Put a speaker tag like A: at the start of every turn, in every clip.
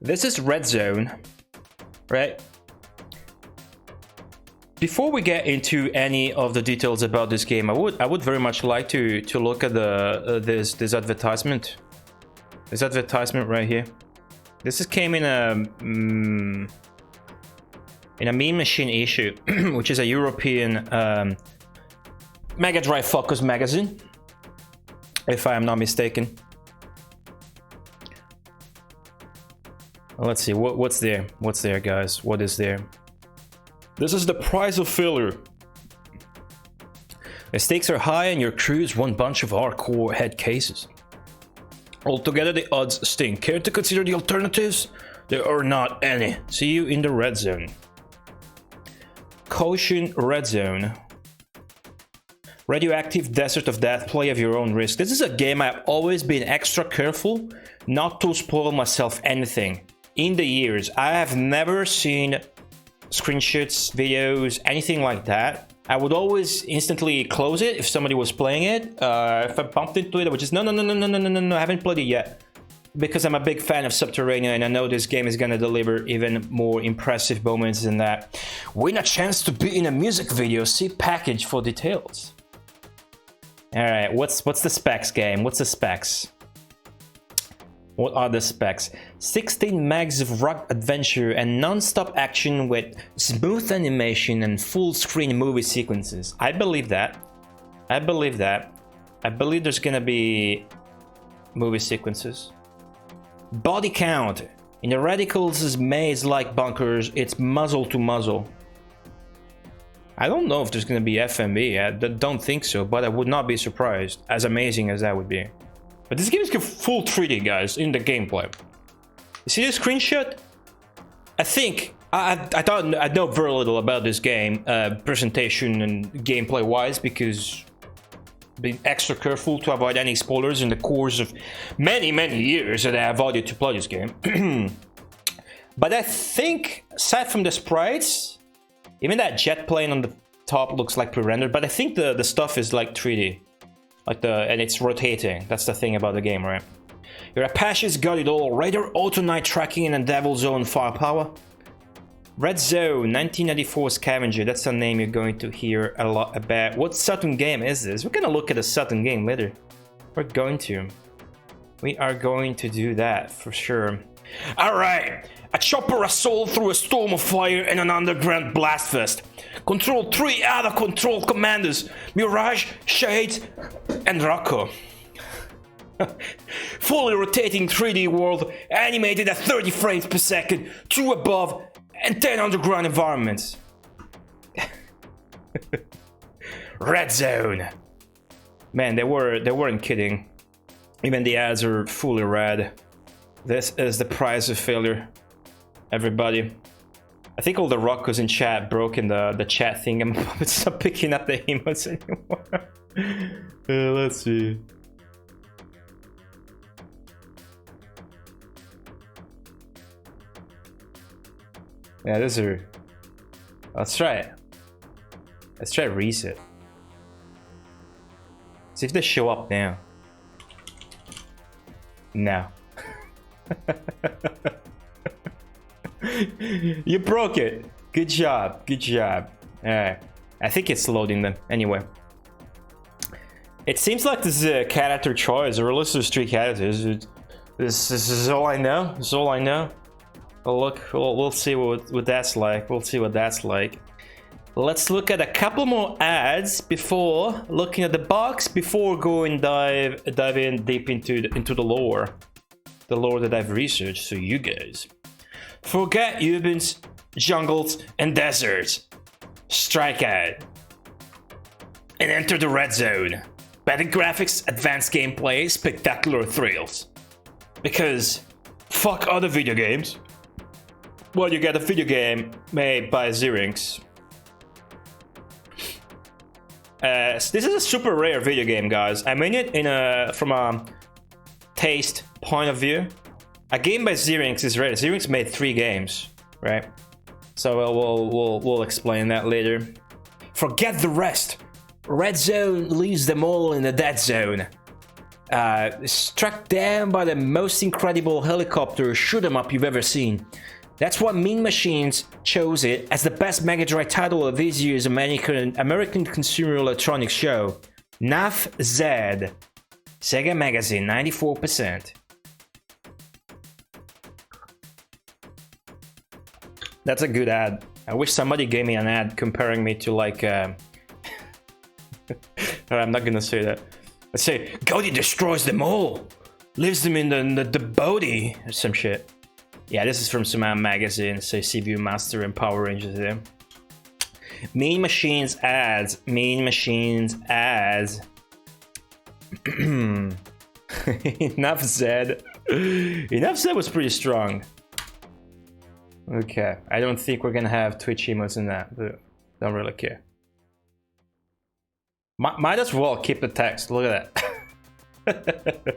A: This is Red Zone, right? Before we get into any of the details about this game, I would very much like to look at the this advertisement. This advertisement right here. This came in a Mean Machine issue, which is a European Mega Drive focused magazine, if I am not mistaken. Let's see what's there. What's there, guys? What is there? This is the prize of failure. The stakes are high and your crews one bunch of hardcore head cases. Altogether the odds stink. Care to consider the alternatives? There are not any. See you in the red zone. Caution, red zone. Radioactive Desert of Death, play of your own risk. This is a game I've always been extra careful not to spoil myself anything. In the years, I have never seen screenshots, videos, anything like that. I would always instantly close it if somebody was playing it. If I bumped into it, I would just no, I haven't played it yet. Because I'm a big fan of Subterranean and I know this game is gonna deliver even more impressive moments than that. Win a chance to be in a music video, see package for details. Alright, what's the specs, game? What's the specs? What are the specs? 16 megs of rock adventure and non-stop action with smooth animation and full-screen movie sequences. I believe that. I believe that. I believe there's gonna be movie sequences. Body count. In the Radicals' maze-like bunkers, it's muzzle to muzzle. I don't know if there's gonna be FMV. I don't think so, but I would not be surprised, as amazing as that would be. But this game is full 3D, guys, in the gameplay. You see this screenshot? I think I thought I know very little about this game, presentation and gameplay wise, because being extra careful to avoid any spoilers in the course of many years that I have avoided to play this game. But I think, aside from the sprites, even that jet plane on the top looks like pre-rendered, but I think the stuff is like 3D. And it's rotating. That's the thing about the game, right? Your Apache's got it all. Radar, auto night tracking, and Devil Zone firepower. Red Zone, 1994 Scavenger. That's a name you're going to hear a lot about. What Saturn game is this? We're gonna look at a Saturn game later. We're going to. We are going to do that for sure. Alright. A chopper assault through a storm of fire and an underground blast fest. Control 3 out of control commanders. Mirage, Shade, and Rocco. Fully rotating 3D world, animated at 30 frames per second, 2 above, and 10 underground environments. Red Zone. Man, they weren't kidding. Even the ads are fully red. This is the price of failure, everybody. I think all the rockers in chat broke in the chat thing. I'm not picking up the emotes anymore. Let's see. Yeah, those are. Let's try it. Let's try reset. See if they show up now. No. You broke it. Good job. Good job. Alright. I think it's loading them. Anyway. It seems like this is a character choice, or at least there's 3 characters. This is all I know. This is all I know. Well, look, we'll see what that's like. We'll see what that's like. Let's look at a couple more ads before looking at the box, before going dive in deep into the lore. The lore that I've researched, so you guys. Forget Ubins, jungles, and deserts. Strike out. And enter the red zone. Better graphics, advanced gameplay, spectacular thrills. Because fuck other video games. Well, you get a video game made by Xerinx. This is a super rare video game, guys. I mean it from a taste point of view. A game by Xerinx is rare. Xerinx made 3 games, right? So we'll explain that later. Forget the rest. Red Zone leaves them all in the dead zone. struck down by the most incredible helicopter shoot 'em up you've ever seen. That's why Mean Machines chose it as the best Mega Drive title of this year's American Consumer Electronics Show. NAF Z. Sega Magazine, 94%. That's a good ad. I wish somebody gave me an ad comparing me to like... I'm not gonna say that. Let's say, Gaudi destroys them all! Leaves them in the body! Or some shit. Yeah, this is from some magazine, say CPU Master and Power Rangers there. Mean Machines ads. Mean Machines ads. Enough said. Enough said was pretty strong. Okay, I don't think we're gonna have Twitch emotes in that, but don't really care. Might as well keep the text, look at that.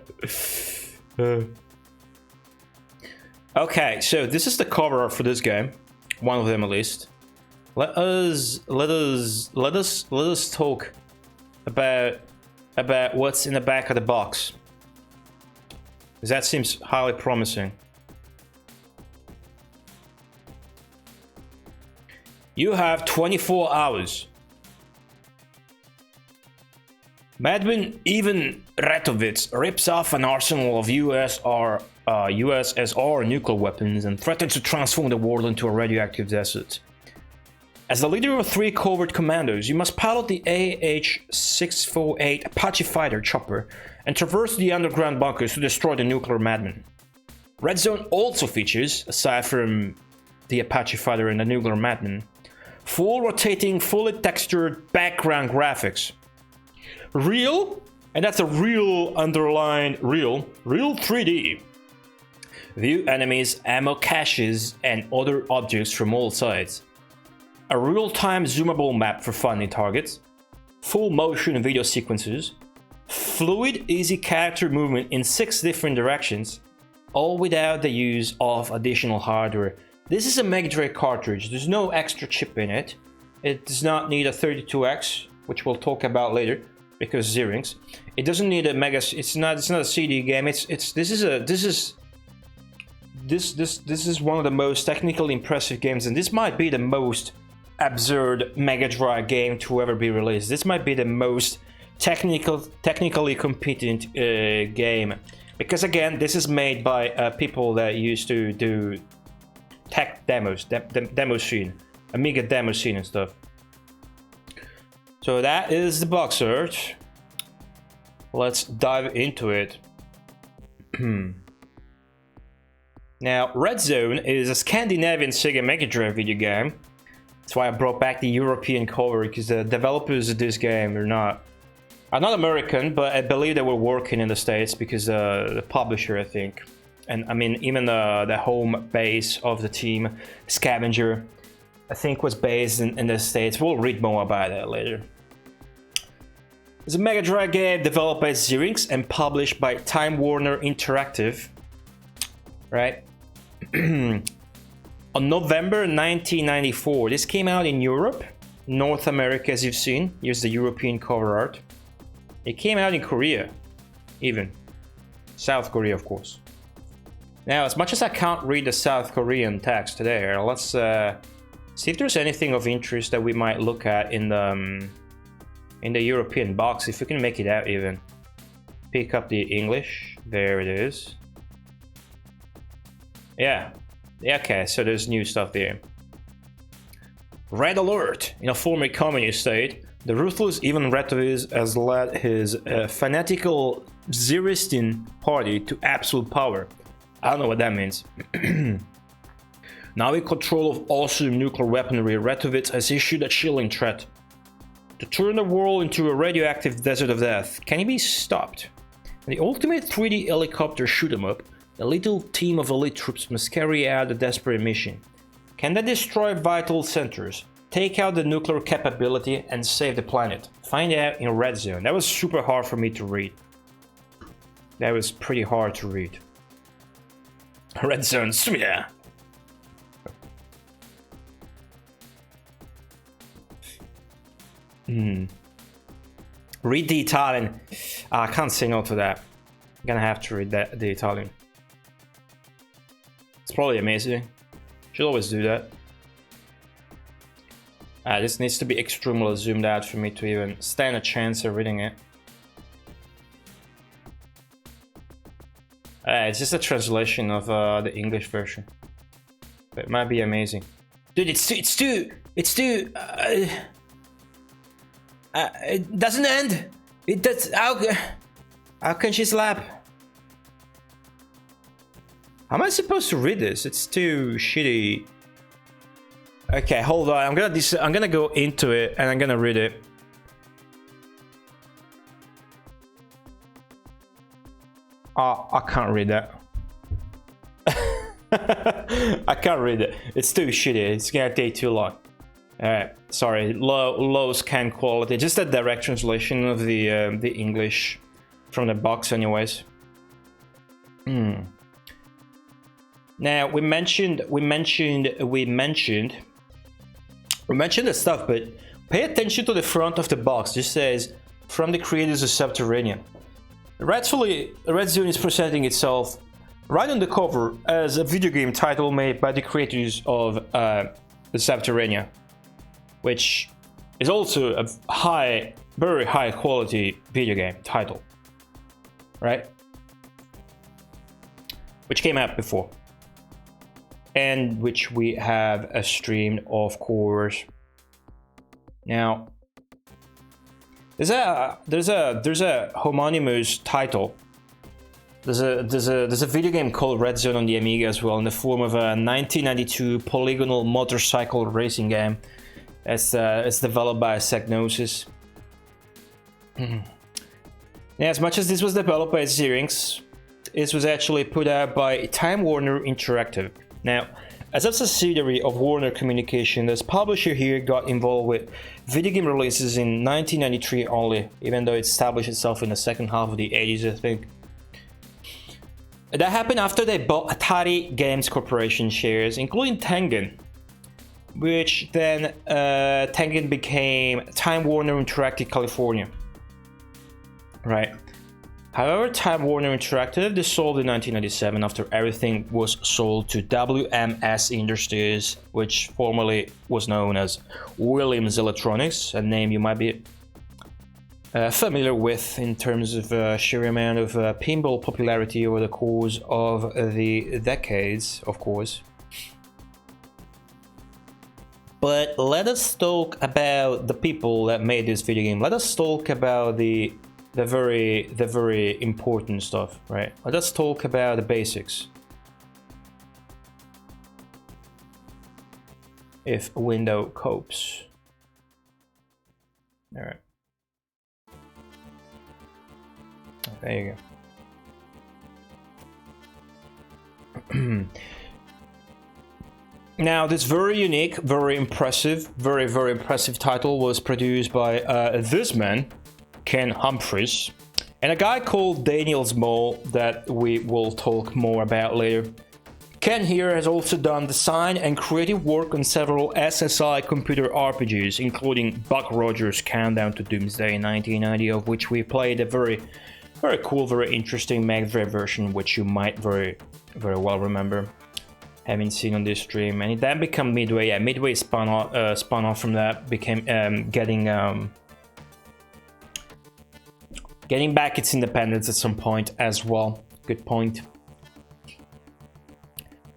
A: Okay, so this is the cover art for this game, one of them at least. Let us talk about what's in the back of the box, because that seems highly promising. You have 24 hours. Madman Ivan Ratovitz rips off an arsenal of USSR nuclear weapons and threatens to transform the world into a radioactive desert. As the leader of 3 covert commandos, you must pilot the AH-648 Apache fighter chopper and traverse the underground bunkers to destroy the nuclear madman. Red Zone also features, aside from the Apache fighter and the nuclear madman, full rotating, fully textured background graphics. Real, and that's a real underlined real 3D. View enemies, ammo caches, and other objects from all sides. A real-time zoomable map for finding targets. Full motion video sequences. Fluid, easy character movement in 6 different directions, all without the use of additional hardware. This is a Mega Drive cartridge. There's no extra chip in it. It does not need a 32X, which we'll talk about later, because Xerox. It doesn't need a Mega. It's not a CD game. This is one of the most technically impressive games, and this might be the most absurd Mega Drive game to ever be released. This might be the most technically competent game, because again, this is made by people that used to do tech demos, demo scene, Amiga demo scene and stuff. So that is the box art. Let's dive into it. Now, Red Zone is a Scandinavian Sega Mega Drive video game. That's why I brought back the European cover, because the developers of this game are not American, but I believe they were working in the States, because the publisher, I think, and I mean even the home base of the team, Scavenger, I think was based in the States. We'll read more about that later. It's a Mega Drive game developed by Xerox and published by Time Warner Interactive, right? On November 1994, this came out in Europe, North America, as you've seen. Here's the European cover art. It came out in Korea, even. South Korea, of course. Now, as much as I can't read the South Korean text there, let's see if there's anything of interest that we might look at in the European box, if we can make it out even. Pick up the English. There it is. Yeah. Okay, so there's new stuff there. Red alert! In a former communist state, the ruthless Ivan Ratovitz has led his fanatical Ziristin party to absolute power. I don't know what that means. Now in control of awesome nuclear weaponry, Ratovitz has issued a chilling threat to turn the world into a radioactive desert of death. Can he be stopped? In the ultimate 3D helicopter shoot-em-up, a little team of elite troops must carry out a desperate mission. Can they destroy vital centers, take out the nuclear capability, and save the planet? Find out in Red Zone. That was super hard for me to read. That was pretty hard to read. Red Zone, yeah. Read the Italian. I can't say no to that. Gonna have to read that the Italian. It's probably amazing. Should always do that. This needs to be extremely zoomed out for me to even stand a chance of reading it. It's just a translation of the English version. But it might be amazing. Dude, it's too. It doesn't end. It does. How can she slap? How am I supposed to read this? It's too shitty. Okay, hold on. I'm gonna go into it and I'm gonna read it. Oh, I can't read that. I can't read it. It's too shitty. It's gonna take too long. Alright, sorry. Low scan quality. Just a direct translation of the English from the box, anyways. Now we mentioned the stuff, but pay attention to the front of the box. It says from the creators of Subterranean. Rightfully, Red Zone is presenting itself right on the cover as a video game title made by the creators of the Subterranean, which is also a very high quality video game title, right? Which came out before, and which we have streamed, of course. Now, there's a homonymous title. There's a video game called Red Zone on the Amiga as well, in the form of a 1992 polygonal motorcycle racing game. It's developed by Psygnosis. Now, as much as this was developed by Xerinx, it was actually put out by Time Warner Interactive. Now, as a subsidiary of Warner Communication, this publisher here got involved with video game releases in 1993 only, even though it established itself in the second half of the 80s, I think. That happened after they bought Atari Games Corporation shares, including Tengen, which then Tengen became Time Warner Interactive California. Right. However, Time Warner Interactive dissolved in 1997 after everything was sold to WMS Industries, which formerly was known as Williams Electronics, a name you might be familiar with in terms of sheer amount of pinball popularity over the course of the decades, of course. But let us talk about the people that made this video game. Let us talk about the very important stuff, right? Let us talk about the basics. If window copes. All right. There you go. Now, this very unique, very impressive, very impressive title was produced by this man, Ken Humphries, and a guy called Daniel Small that we will talk more about later. Ken here has also done design and creative work on several SSI computer RPGs, including Buck Rogers' Countdown to Doomsday in 1990, of which we played a very cool, very interesting Mega Drive version, which you might very well remember having seen on this stream. And it then became Midway. Yeah, Midway spun off from that, became getting back its independence at some point as well. Good point.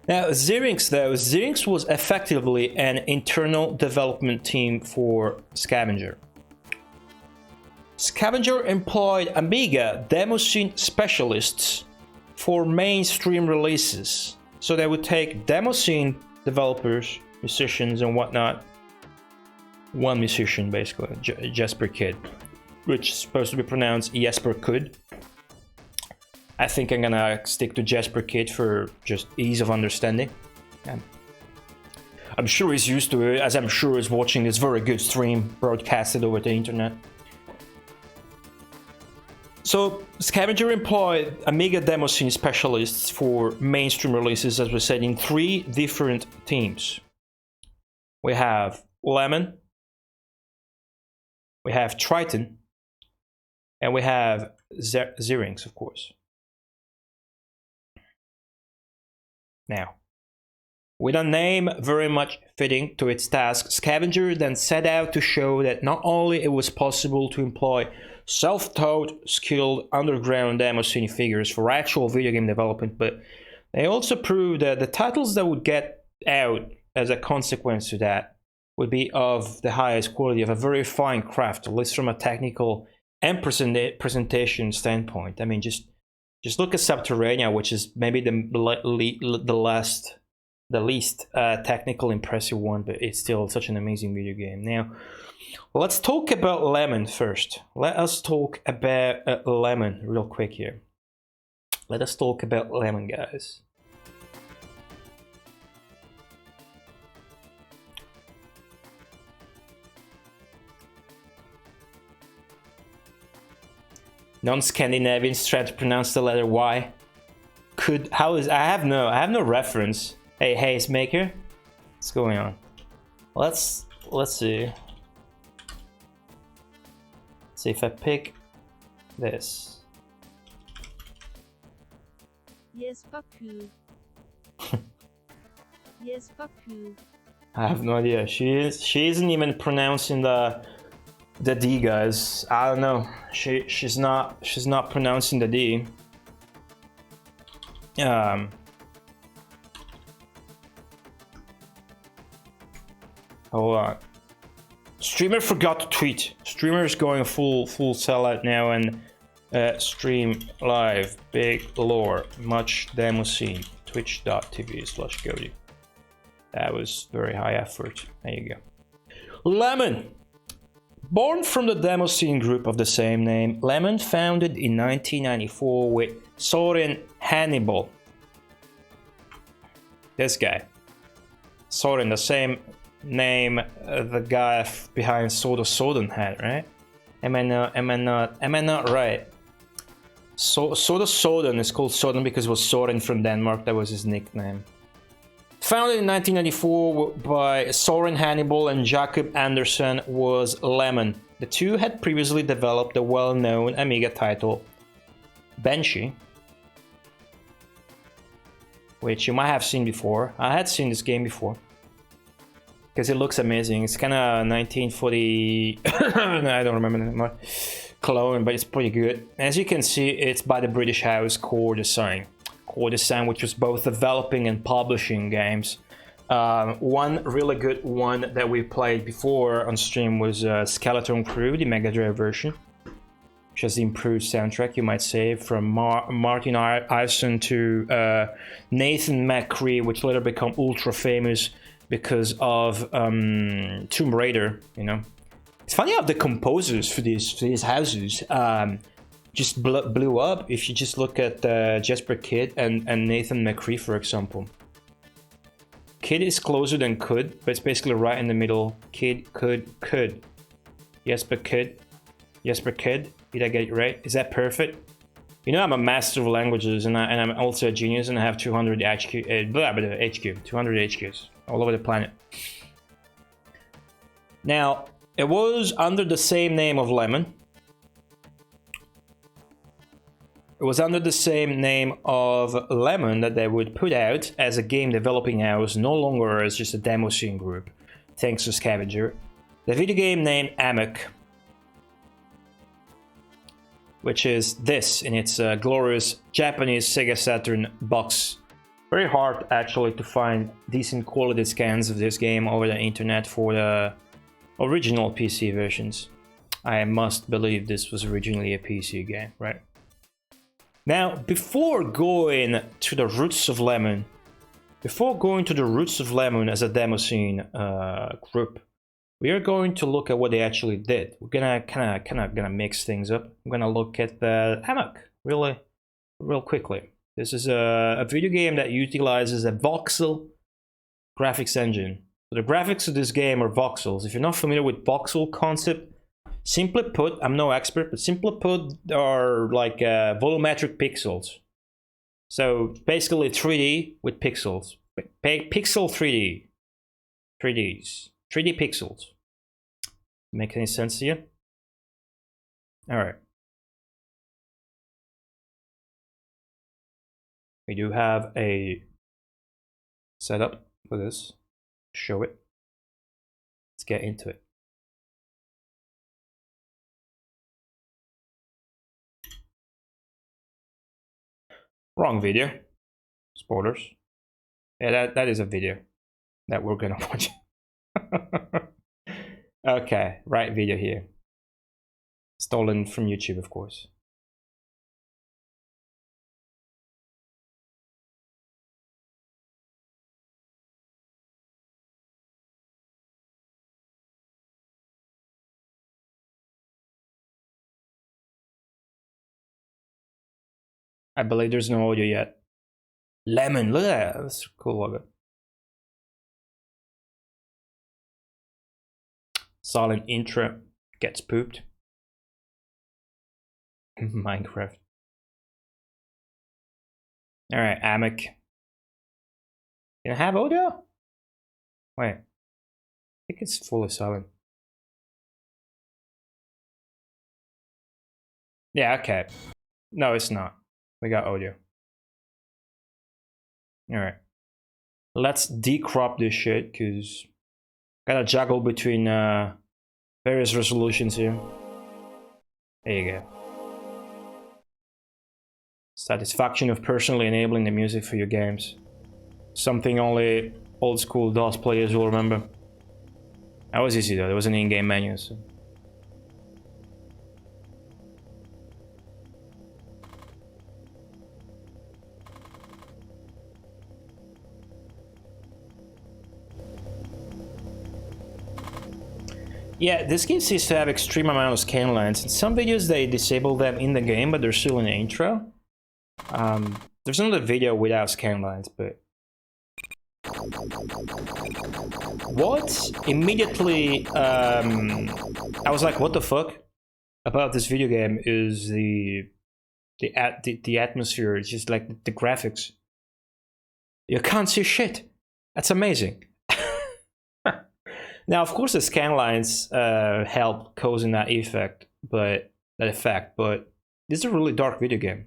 A: Now, Xerinx was effectively an internal development team for Scavenger. Scavenger employed Amiga demo scene specialists for mainstream releases. So they would take demo scene developers, musicians and whatnot. One musician, basically, Jesper Kid, which is supposed to be pronounced Jesper Kid. I think I'm gonna stick to Jesper Kid for just ease of understanding. I'm sure he's used to it, as I'm sure he's watching this very good stream broadcasted over the internet. So, Scavenger employed Amiga demo scene specialists for mainstream releases, as we said, in 3 different teams. We have Lemon, we have Triton, and we have Xerinx, of course. Now, with a name very much fitting to its task, Scavenger then set out to show that not only it was possible to employ self-taught, skilled underground demo scene figures for actual video game development, but they also proved that the titles that would get out as a consequence to that would be of the highest quality, of a very fine craft, at least from a technical and presentation standpoint. I mean, just look at Subterranea, which is maybe the least technical impressive one, but it's still such an amazing video game. Now, let's talk about Lemon first. Let us talk about Lemon real quick here. Let us talk about Lemon, guys. Non-Scandinavians try to pronounce the letter Y. I have no reference. Hey, Haze Maker, what's going on? Let's see. See if I pick this.
B: Yes, fuck you. Yes, fuck you.
A: I have no idea. She isn't even pronouncing the D, guys. I don't know. She's not pronouncing the D. Hold on. Streamer forgot to tweet. Streamer is going full sellout now and stream live. Big lore. Much demo scene. Twitch.tv/Gody. That was very high effort. There you go. Lemon. Born from the demo scene group of the same name, Lemon founded in 1994 with Soren Hannibal. This guy. Soren, the same name the guy behind Soda Soden had, right? Am I not right? Soda Soden is called Soden because it was Soren from Denmark. That was his nickname. Founded in 1994 by Soren Hannibal and Jacob Anderson, was Lemon. The two had previously developed the well-known Amiga title Banshee, which you might have seen before. I had seen this game before because it looks amazing. It's kind of 1940 I don't remember anymore clone, but it's pretty good. As you can see, it's by the British house Core Design, which was both developing and publishing games. One really good one that we played before on stream was Skeleton Crew, the Mega Drive version, which has the improved soundtrack, you might say, from Martin Iveson to Nathan McCree, which later became ultra famous because of Tomb Raider. You know, it's funny how the composers for these houses just blew up. If you just look at Jesper Kyd and Nathan McCree, for example. Kid is closer than could, but it's basically right in the middle. Kid, could. Jesper Kyd. Did I get it right? Is that perfect? You know, I'm a master of languages, and I'm also a genius, and I have 200 200 HQs all over the planet. Now, it was under the same name of Lemon. It was under the same name of Lemon that they would put out as a game developing house, no longer as just a demo scene group, thanks to Scavenger. The video game named Amok, which is this in its glorious Japanese Sega Saturn box. Very hard actually to find decent quality scans of this game over the internet for the original PC versions. I must believe this was originally a PC game, right? Now, before going to the roots of Lemon as a demo scene group, we are going to look at what they actually did. We're gonna kind of gonna mix things up. I'm gonna look at the Amok real quickly. This is a video game that utilizes a voxel graphics engine. So the graphics of this game are voxels. If you're not familiar with voxel concept, simply put, I'm no expert, but simply put, are like volumetric pixels. So basically 3D with pixels. Pixel 3D. 3D pixels. Make any sense to you? Alright. We do have a setup for this. Show it. Let's get into it. Wrong video. Spoilers. Yeah, that is a video that we're gonna watch. Okay, right video here. Stolen from YouTube, of course. I believe there's no audio yet. Lemon, look at that. That's a cool logo. Silent intro gets pooped. Minecraft. Alright, Amic. Can I have audio? Wait. I think it's fully silent. Yeah, okay. No, it's not. We got audio. Alright. Let's decrop this shit, because gotta juggle between various resolutions here. There you go. Satisfaction of personally enabling the music for your games. Something only old school DOS players will remember. That was easy though, there was an in-game menu. So. Yeah, this game seems to have extreme amount of scan lines. In some videos they disable them in the game, but they're still in the intro. There's another video without scan lines, but... What? Immediately, I was like, what the fuck? About this video game is the atmosphere, it's just like the graphics. You can't see shit. That's amazing. Now, of course, the scan lines help causing that effect, but this is a really dark video game,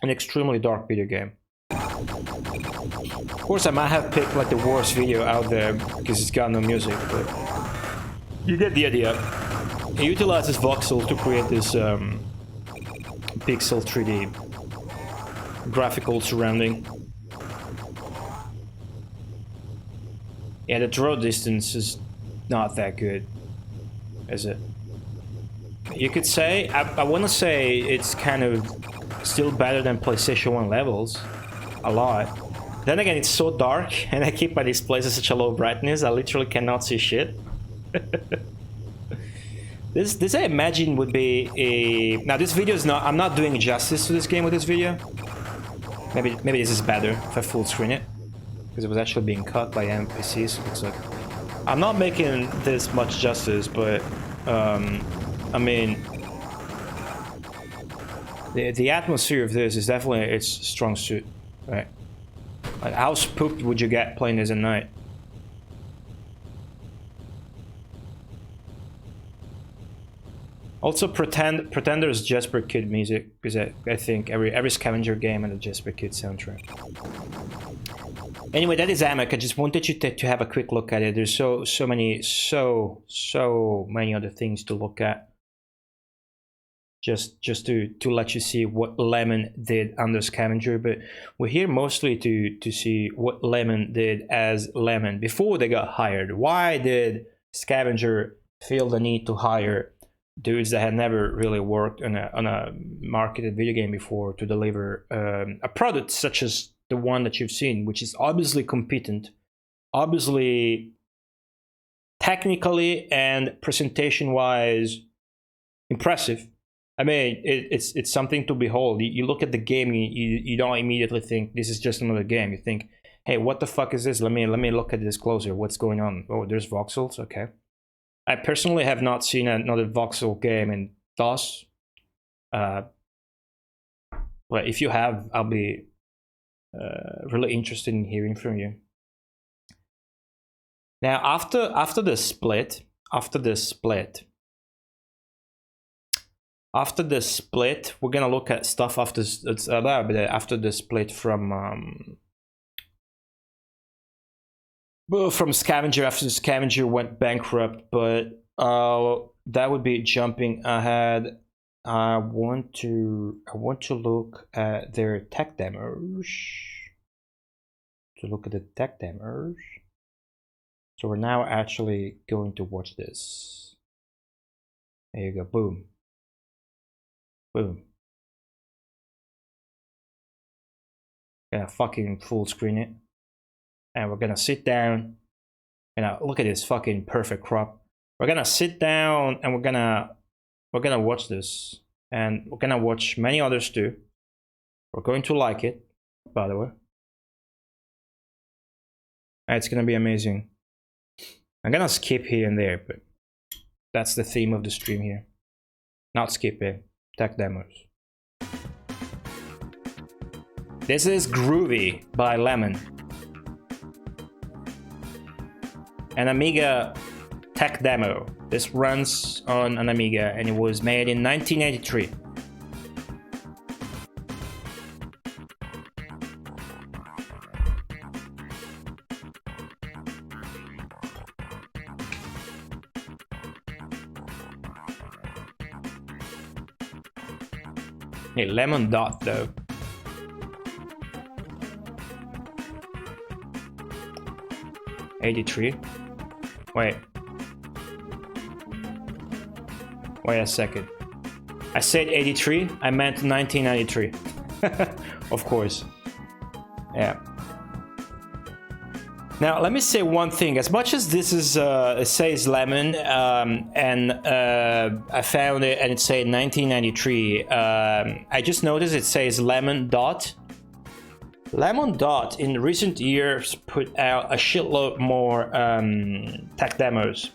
A: an extremely dark video game. Of course, I might have picked like the worst video out there because it's got no music, but you get the idea. It utilizes voxel to create this pixel 3D graphical surrounding. Yeah, the draw distance is not that good, is it? You could say, I want to say it's kind of still better than PlayStation 1 levels, a lot. Then again, it's so dark, and I keep my displays at such a low brightness, I literally cannot see shit. This I imagine would be a... Now this video is not... I'm not doing justice to this game with this video. Maybe this is better if I full screen it. Because it was actually being cut by NPCs, so it's like... I'm not making this much justice, but... I mean... The atmosphere of this is definitely its strong suit, right? Like, how spooked would you get playing this at night? Also, Pretender's Jesper Kid music, because I think every scavenger game had a Jesper Kid soundtrack. Anyway, that is Amic. I just wanted you to have a quick look at it. There's so many other things to look at. Just to let you see what Lemon did under Scavenger, but we're here mostly to see what Lemon did as Lemon before they got hired. Why did Scavenger feel the need to hire dudes that had never really worked on a marketed video game before to deliver a product such as the one that you've seen, which is obviously competent, obviously technically and presentation-wise impressive. I mean, it's something to behold. You look at the game, you don't immediately think this is just another game. You think, hey, what the fuck is this? Let me look at this closer. What's going on? Oh, there's voxels. Okay. I personally have not seen another voxel game in DOS. But if you have, I'll be really interested in hearing from you. Now, after the split, we're gonna look at stuff after the split from from Scavenger after Scavenger went bankrupt, but that would be jumping ahead. I want to look at their tech demos. So we're now actually going to watch this. There you go. Boom. Boom. Gonna fucking full screen it. And we're gonna sit down. And look at this fucking perfect crop. We're gonna sit down and we're gonna watch this. And we're gonna watch many others too. We're going to like it, by the way. It's gonna be amazing. I'm gonna skip here and there, but that's the theme of the stream here. Not skipping, tech demos. This is Groovy by Lemon. An Amiga tech demo. This runs on an Amiga and it was made in 1983. Hey, Lemon Dot though. '83. Wait a second. I said 83. I meant 1993. Of course. Yeah. Now let me say one thing. As much as this is it says Lemon, and I found it and it said 1993. I just noticed it says Lemon Dot. Lemon Dot in recent years put out a shitload more tech demos.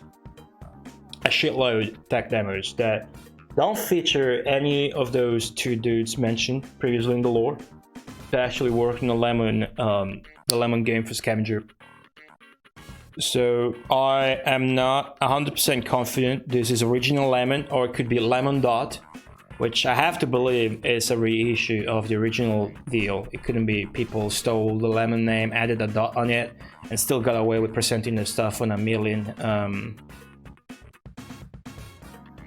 A: A shitload tech demos that don't feature any of those two dudes mentioned previously in the lore. They actually work in the Lemon game for Scavenger. So I am not 100% confident this is original Lemon, or it could be Lemon Dot, which I have to believe is a reissue of the original deal. It couldn't be people stole the Lemon name, added a dot on it, and still got away with presenting the stuff on a million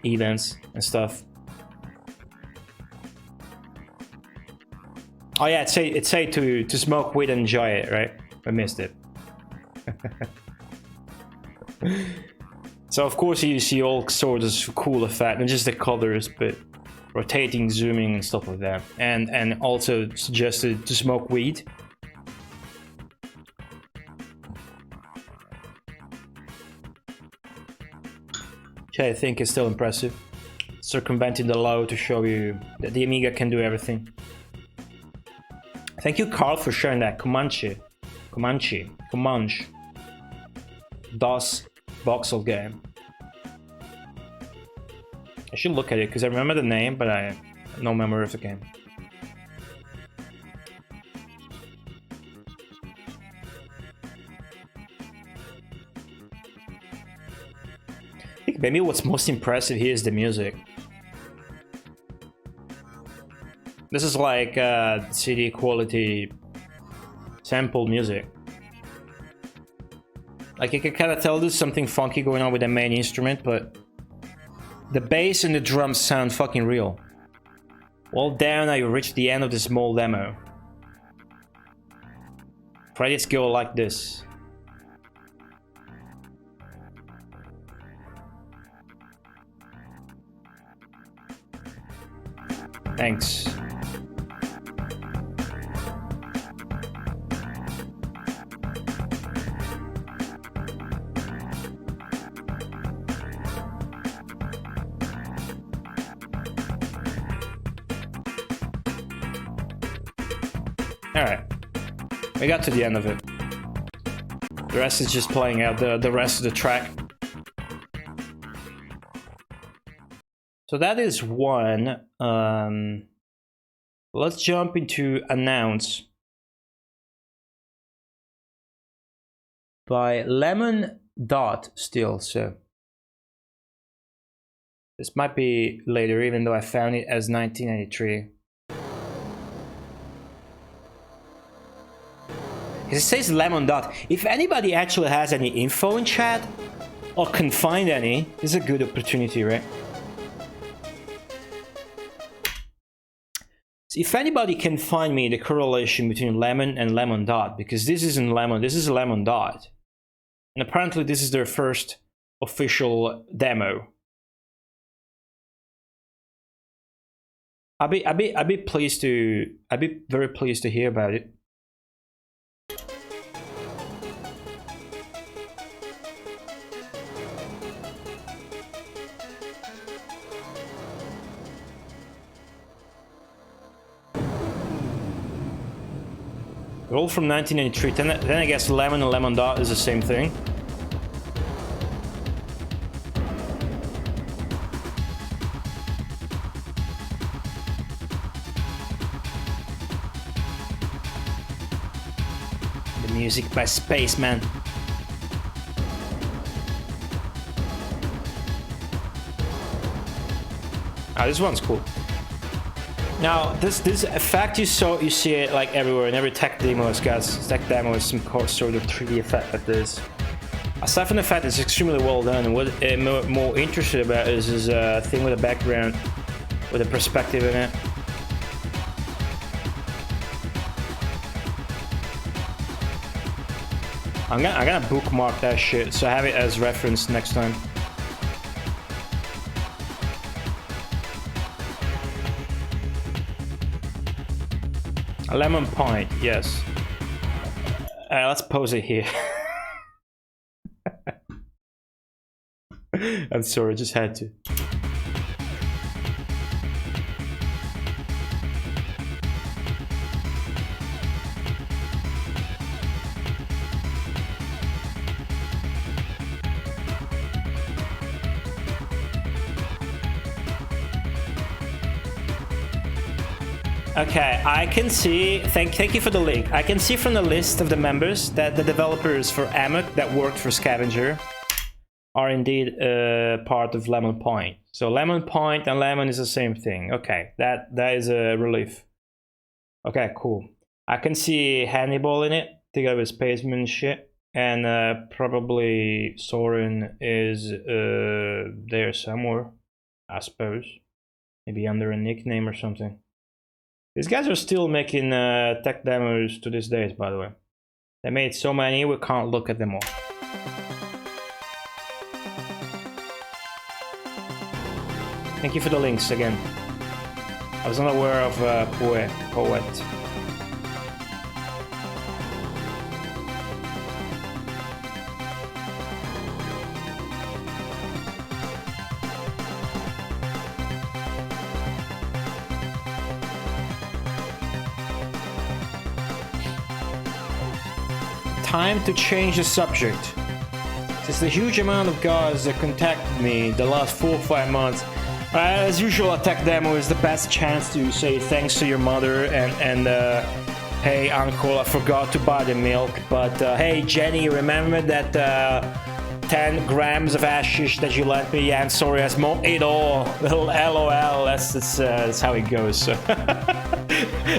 A: events and stuff. Oh yeah, it say to smoke weed and enjoy it, right? I missed it. So of course you see all sorts of cool effects, not just the colors, but rotating, zooming, and stuff like that. And also suggested to smoke weed. Which I think is still impressive. Circumventing the law to show you that the Amiga can do everything. Thank you, Carl, for sharing that. Comanche. DOS voxel game. I should look at it because I remember the name, but I have no memory of the game. I think maybe what's most impressive here is the music. This is like CD quality sample music. Like you can kind of tell there's something funky going on with the main instrument, but the bass and the drums sound fucking real. Well down, now you reach the end of this small demo. Credits go like this. Thanks. Alright, we got to the end of it. The rest is just playing out the rest of the track. So that is one. Let's jump into Announce by Lemon Dot still, so this might be later, even though I found it as 1993. It says lemon dot. If anybody actually has any info in chat, or can find any, it's a good opportunity, right? So if anybody can find me the correlation between lemon and lemon dot, because this isn't lemon, this is a lemon dot. And apparently this is their first official demo. I'd be very pleased to hear about it. They're all from 1993. Then I guess lemon and lemon dot is the same thing. The music by Spaceman. Ah, this one's cool. Now, this effect you see it like everywhere in every tech demo has got tech demo with some sort of 3D effect like this. Aside from the fact it's extremely well done, and what I'm more interested about is a thing with a background, with a perspective in it. I'm gonna bookmark that shit so I have it as reference next time. A lemon pint, yes. Let's pause it here. I'm sorry, I just had to. Okay, I can see, thank you for the link. I can see from the list of the members that the developers for Amok that worked for Scavenger are indeed part of Lemon Point. So Lemon Point and Lemon is the same thing. Okay, that is a relief. Okay, cool. I can see Hannibal in it, together with Spaceman shit. And probably Soren is there somewhere, I suppose. Maybe under a nickname or something. These guys are still making tech demos to this day, by the way. They made so many, we can't look at them all. Thank you for the links again. I was unaware of Poet. Time to change the subject. Since the huge amount of guys that contacted me the last 4 or 5 months, as usual, a tech demo is the best chance to say thanks to your mother and hey uncle, I forgot to buy the milk, but hey Jenny, remember that 10 grams of hashish that you lent me? Yeah, I'm sorry, I smoked it all. Little LOL, that's how it goes. So.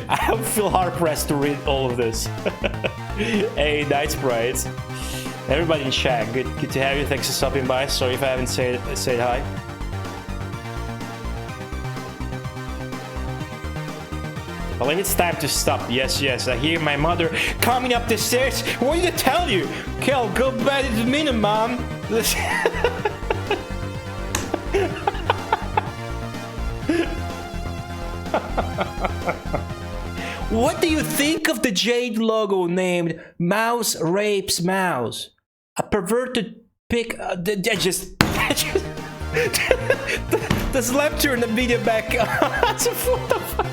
A: I feel hard pressed to read all of this. Hey, Night Sprites. Everybody in chat, good to have you. Thanks for stopping by. Sorry if I haven't said hi. Well, when it's time to stop, yes, I hear my mother coming up the stairs. What did I tell you? Kel, go back to the minute, mom. What do you think of the Jade logo named Mouse Rapes Mouse? A perverted pic. The slap turn the video back. What the fuck?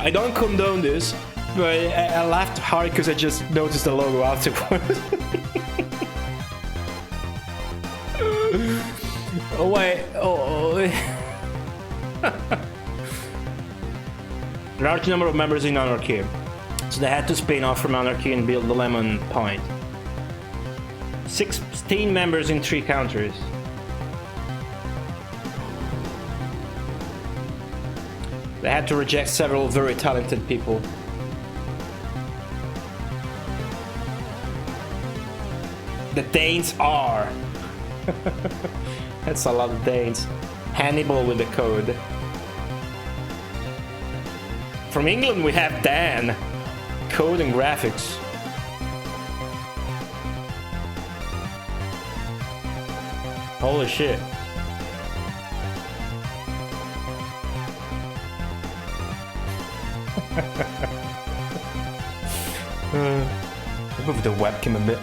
A: I don't condone this, but I laughed hard because I just noticed the logo afterwards. Oh wait, Large number of members in Anarchy, so they had to spin off from Anarchy and build the Lemon Point. 16 members in 3 countries. They had to reject several very talented people. The Danes are. That's a lot of Danes. Hannibal with the code. From England we have Dan. Code and graphics. Holy shit. Move the webcam a bit.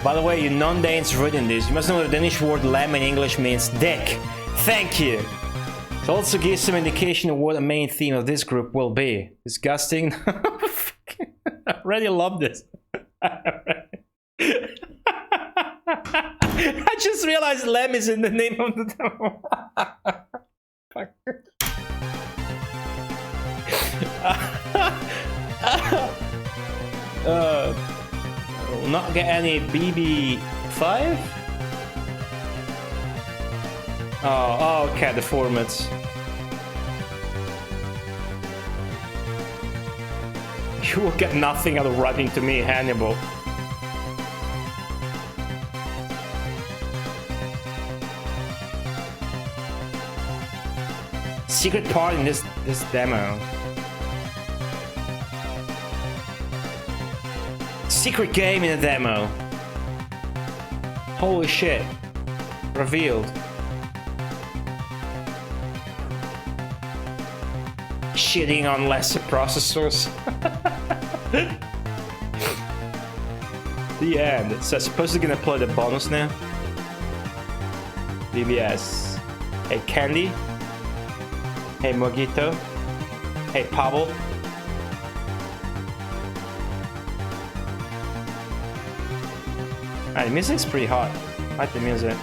A: By the way, you non-Danes reading this, you must know the Danish word lamb in English means dick. Thank you! It also gives some indication of what the main theme of this group will be. Disgusting. I already love this. I just realized lamb is in the name of the demo. Fuck. Will not get any BB5? Oh, okay, the formats. You will get nothing out of writing to me, Hannibal. Secret part in this demo. Secret game in the demo. Holy shit. Revealed. Shitting on lesser processors. The end. So I suppose we're gonna play the bonus now. DBS. Hey Candy. Hey Mojito. Hey Pavel. The music's pretty hot. I like the music.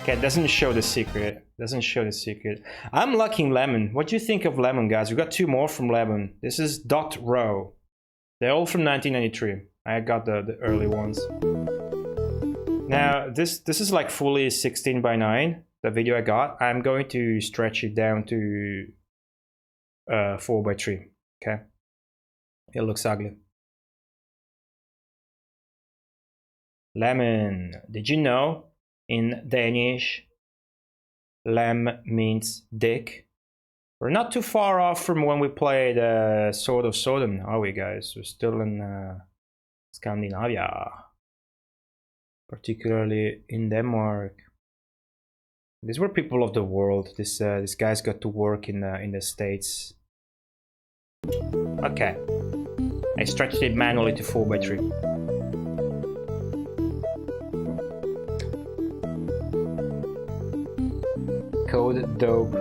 A: Okay, it doesn't show the secret. Doesn't show the secret. I'm liking Lemon. What do you think of Lemon, guys? We got two more from Lemon. This is Dot Row. They're all from 1993. I got the early ones. Now, this is like fully 16:9. The video I got. I'm going to stretch it down to 4:3. Okay. It looks ugly. Lemon. Did you know in Danish, lem means dick? We're not too far off from when we played Sword of Sodom, are we, guys? We're still in Scandinavia, particularly in Denmark. These were people of the world. This guys got to work in the States. Okay, I stretched it manually to 4:3. Code dope.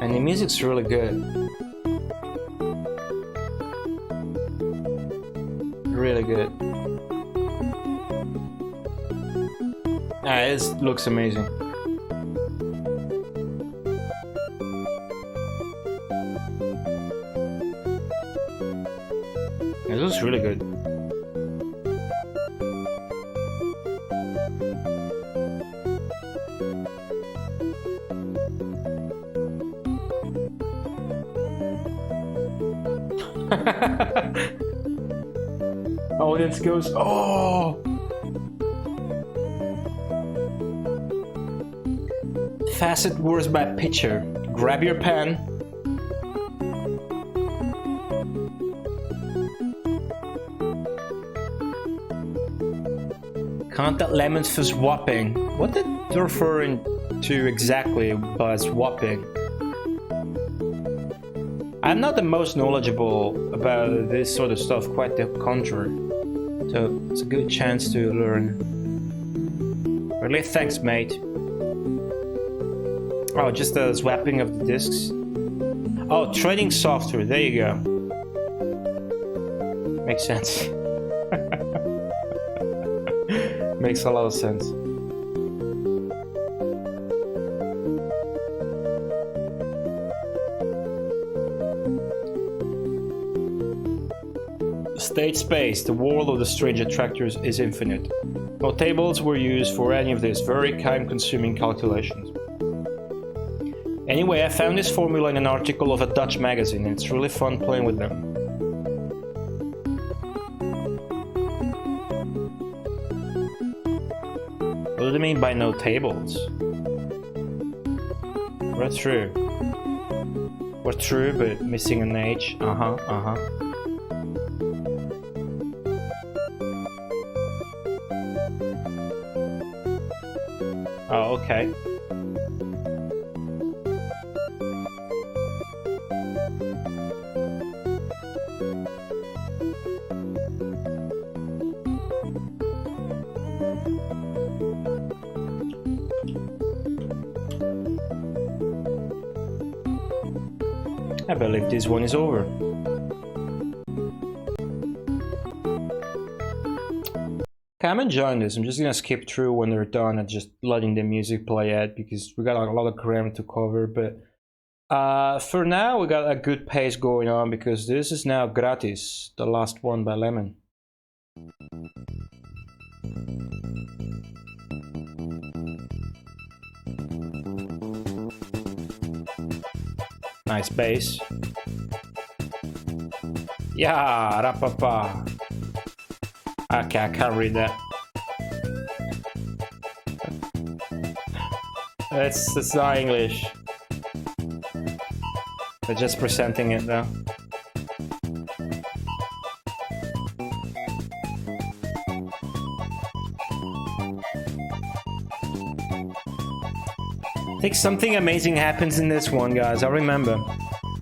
A: And the music's really good. Really good. This looks amazing. This looks really good. Audience goes, oh! Facet words by picture. Grab your pen. Count that lemons for swapping. What did they referring to exactly by swapping? I'm not the most knowledgeable about this sort of stuff, quite the contrary. So it's a good chance to learn. Really, thanks, mate. Oh, just the swapping of the discs. Oh, trading software. There you go. Makes sense. Makes a lot of sense. State space. The world of the strange attractors is infinite. No tables were used for any of this very time-consuming calculations. Anyway, I found this formula in an article of a Dutch magazine, and it's really fun playing with them. What do they mean by no tables? We're true. We're true, but missing an H. Oh, okay. I believe this one is over. Okay, I'm enjoying this. I'm just gonna skip through when they're done and just letting the music play out because we got a lot of ground to cover. But for now, we got a good pace going on because this is now Gratis, the last one by Lemon. Nice bass. Yeah, rapapa. Okay, I can't read that. That's not English. They're just presenting it though. I think something amazing happens in this one, guys. I remember.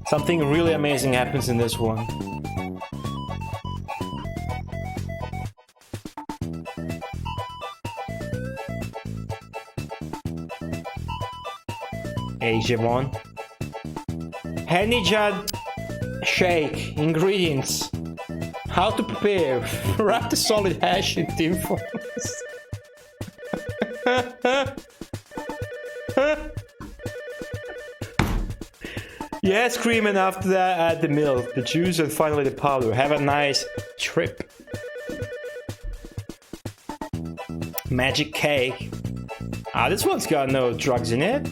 A: Something really amazing happens in this one. Asia one. Hanijad shake. Ingredients. How to prepare. Wrap the solid hash in tin foil. Yes, cream, and after that add the milk, the juice, and finally the powder. Have a nice trip. Magic cake. Ah, this one's got no drugs in it.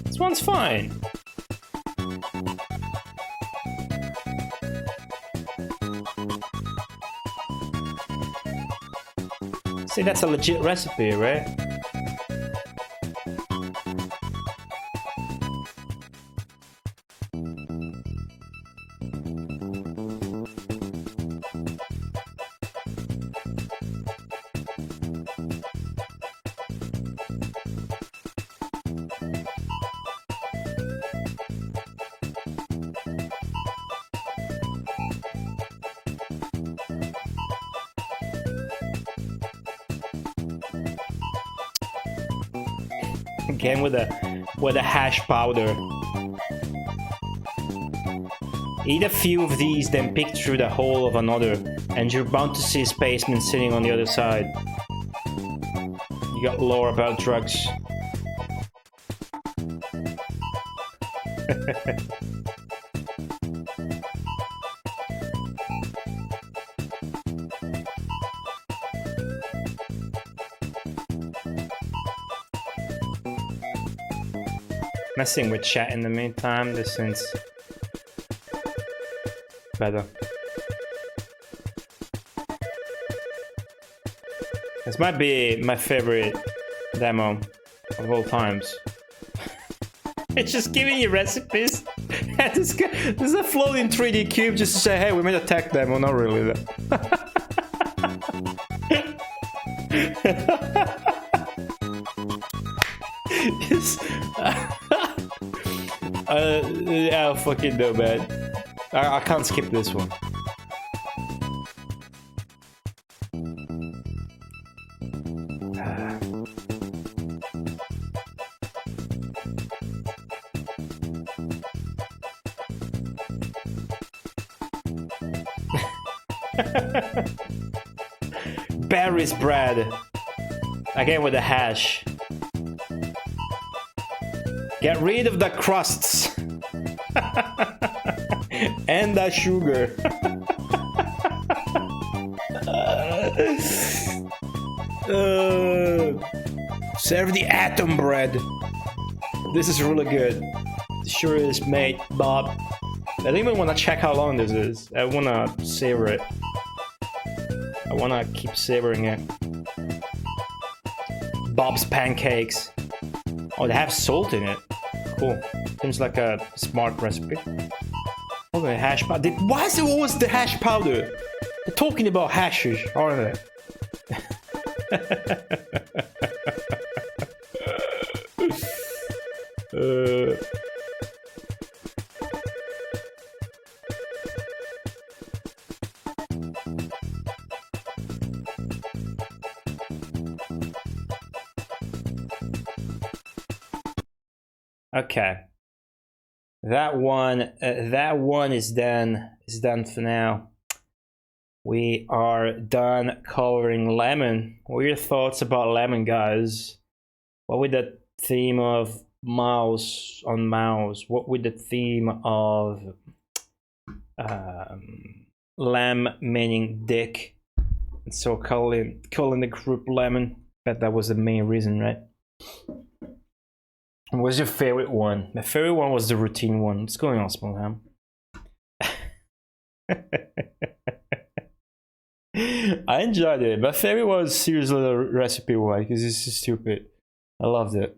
A: This one's fine. See, that's a legit recipe, right? Again with a hash powder. Eat a few of these, then pick through the whole of another, and you're bound to see a spaceman sitting on the other side. You got lore about drugs. Messing with chat in the meantime, this is better. This might be my favorite demo of all times. It's just giving you recipes. There's a floating 3D cube just to say, hey, we made a tech demo. Not really though. Yeah, I fucking know, man. I can't skip this one. Barry's bread. Again with the hash. Get rid of the crusts. And the sugar. Serve the atom bread. This is really good. Sure is, mate, Bob. I don't even want to check how long this is. I want to savor it. I want to keep savoring it. Bob's pancakes. Oh, they have salt in it. Cool. Seems like a smart recipe. Okay, hash powder. Why is it always the hash powder? They're talking about hashes, aren't they? Okay, that one is done. Is done for now. We are done covering lemon. What are your thoughts about lemon, guys? What with the theme of mouse on mouse? What with the theme of lamb meaning dick? And so calling the group lemon. Bet that was the main reason, right? What was your favorite one? My favorite one was the routine one. What's going on, Smallham? I enjoyed it. My favorite was seriously the recipe one because it's just stupid. I loved it.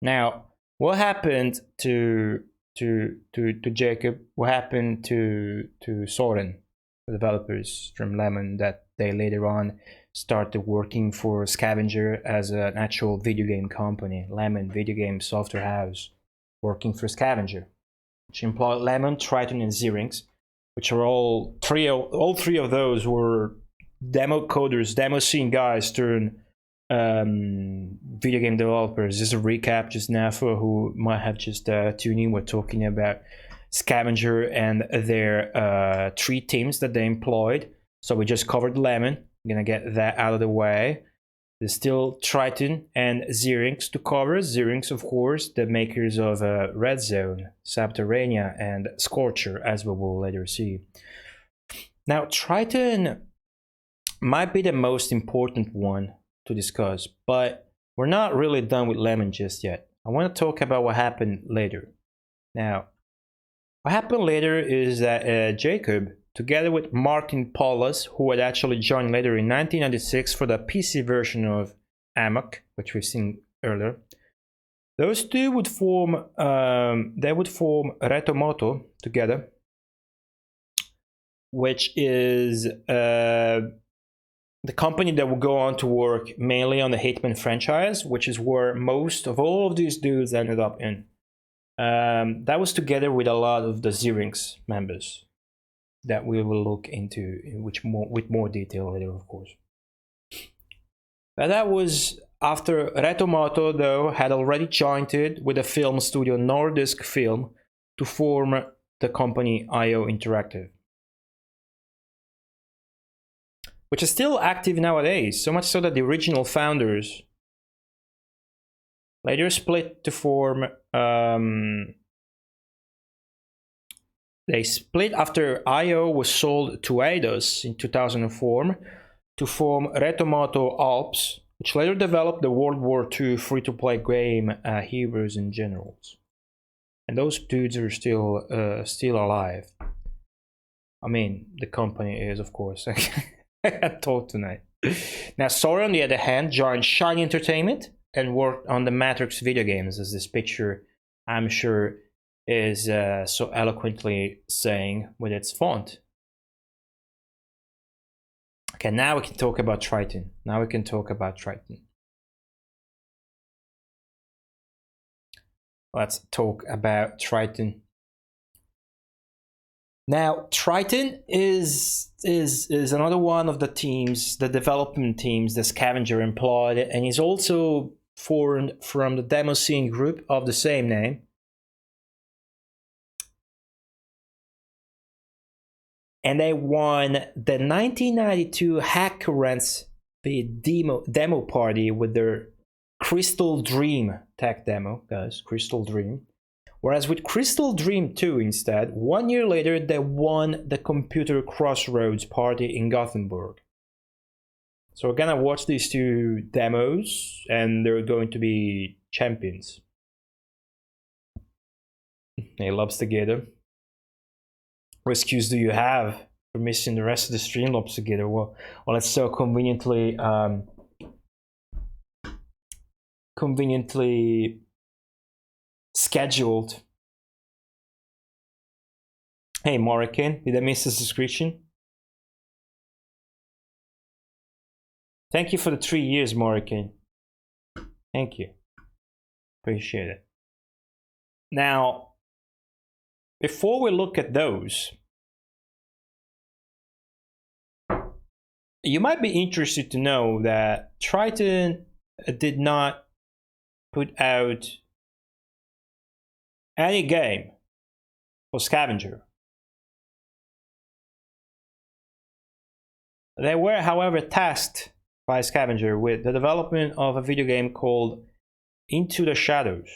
A: Now, what happened to Jacob? What happened to Soren, the developers from Lemon, that they later on started working for Scavenger as an actual video game company, Lemon Video Game Software House, working for Scavenger, which employed Lemon, Triton, and Xerinx, which are all three of those were demo coders, demo scene guys turned video game developers. Just a recap just now for who might have just tuned in. We're talking about Scavenger and their three teams that they employed. So we just covered Lemon. I'm gonna get that out of the way. There's still Triton and Xerinx to cover. Xerinx, of course, the makers of Red Zone, Subterranea, and Scorcher, as we will later see. Now, Triton might be the most important one to discuss, but we're not really done with Lemon just yet. I want to talk about what happened later. Now, what happened later is that Jacob, together with Martin Paulus, who had actually joined later in 1996 for the PC version of Amok, which we've seen earlier, those two would form Retomoto together, which is the company that will go on to work mainly on the Hitman franchise, which is where most of all of these dudes ended up in. That was together with a lot of the Xerinx members that we will look into with more detail later, of course. But that was after Retomoto, though, had already joined with the film studio Nordisk Film to form the company IO Interactive, which is still active nowadays, so much so that the original founders later split to form. They split after IO was sold to Eidos in 2004 to form Retomoto Alps, which later developed the World War II free-to-play game Heroes and Generals. And those dudes are still alive. I mean, the company is, of course. I can't talk tonight. Now, Sora, on the other hand, joined Shiny Entertainment and worked on the Matrix video games, as this picture, I'm sure, is so eloquently saying with its font. Okay, now we can talk about Triton. Let's talk about Triton. Now, Triton is another one of the teams, the development teams that Scavenger employed, and is also formed from the demo scene group of the same name. And they won the 1992 Hackran's demo party with their Crystal Dream tech demo, guys, Crystal Dream. Whereas with Crystal Dream 2 instead, 1 year later, they won the Computer Crossroads party in Gothenburg. So we're gonna watch these two demos, and they're going to be champions. Hey, Lobstergator. What excuse do you have for missing the rest of the stream, Lobstergator? Well, it's so conveniently scheduled. Hey, Morrican, did I miss the subscription? Thank you for the 3 years, Morrican. Thank you. Appreciate it. Now, before we look at those, you might be interested to know that Triton did not put out any game for Scavenger. They were, however, tasked by Scavenger with the development of a video game called Into the Shadows,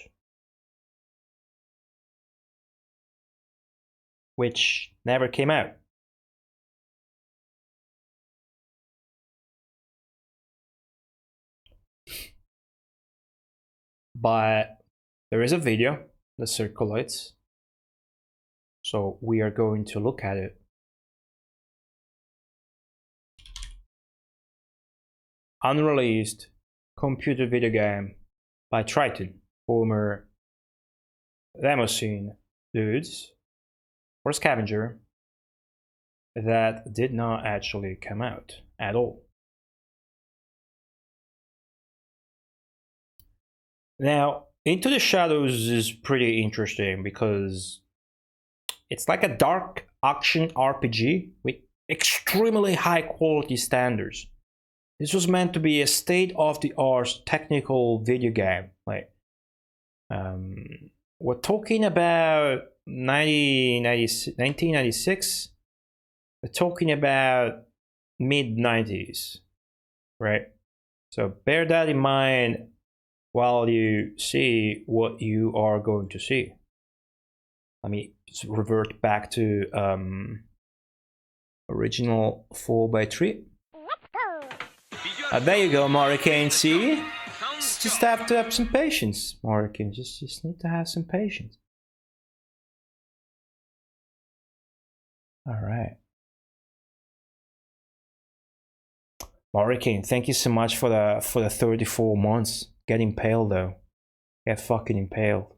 A: which never came out. But there is a video that circulates, so we are going to look at it. Unreleased computer video game by Triton, former demo scene dudes, or Scavenger, that did not actually come out at all. Now, Into the Shadows is pretty interesting because it's like a dark action RPG with extremely high quality standards. This was meant to be a state-of-the-art technical video game. Like, we're talking about 1996. We're talking about mid-90s, right? So bear that in mind while you see what you are going to see. Let me revert back to original 4x3. There you go, Morrican. See? Just have to have some patience, Morrican. Just need to have some patience. Alright. Morrican, thank you so much for the 34 months. Get impaled though. Get fucking impaled.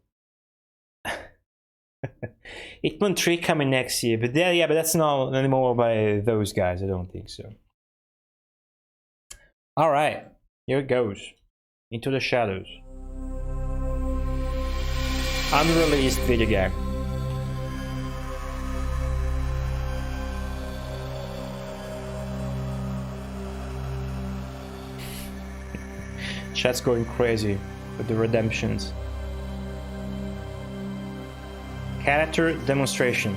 A: Hitman 3 coming next year, but yeah, but that's not anymore by those guys. I don't think so. All right, here it goes. Into the Shadows. Unreleased video game. Chat's going crazy with the redemptions. Character demonstration.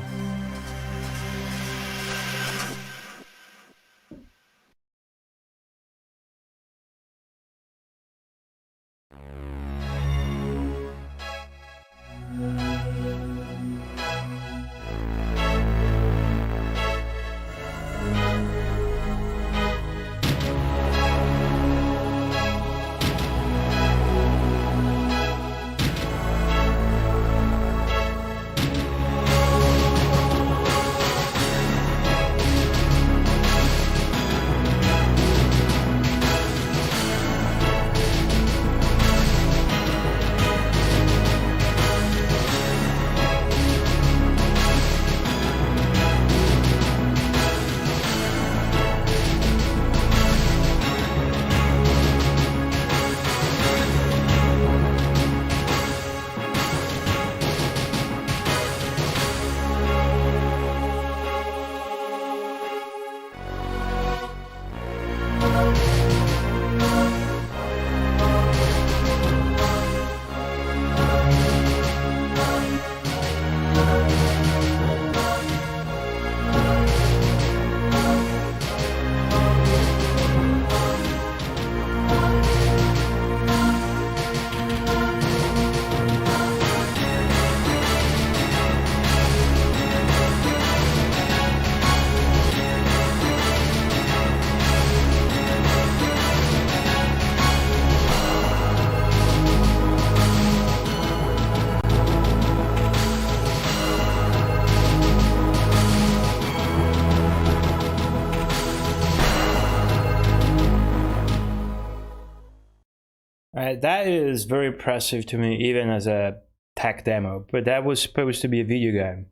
A: That is very impressive to me, even as a tech demo. But that was supposed to be a video game.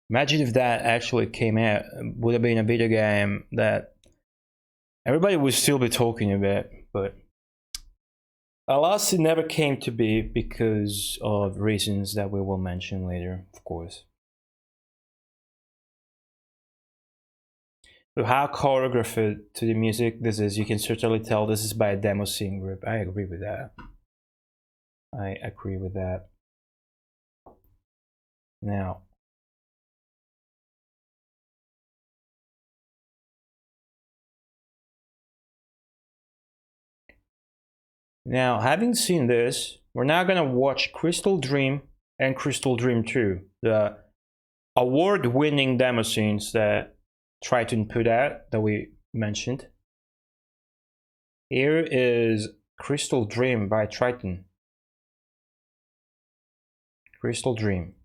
A: Imagine if that actually came out. Would have been a video game that everybody would still be talking about. But alas, it never came to be because of reasons that we will mention later, of course. So how choreographed to the music this is, you can certainly tell this is by a demo scene group. I agree with that. I agree with that. Now, having seen this, we're now gonna watch Crystal Dream and Crystal Dream 2, the award-winning demo scenes that Triton put out that we mentioned. Here is Crystal Dream by Triton. Crystal Dream.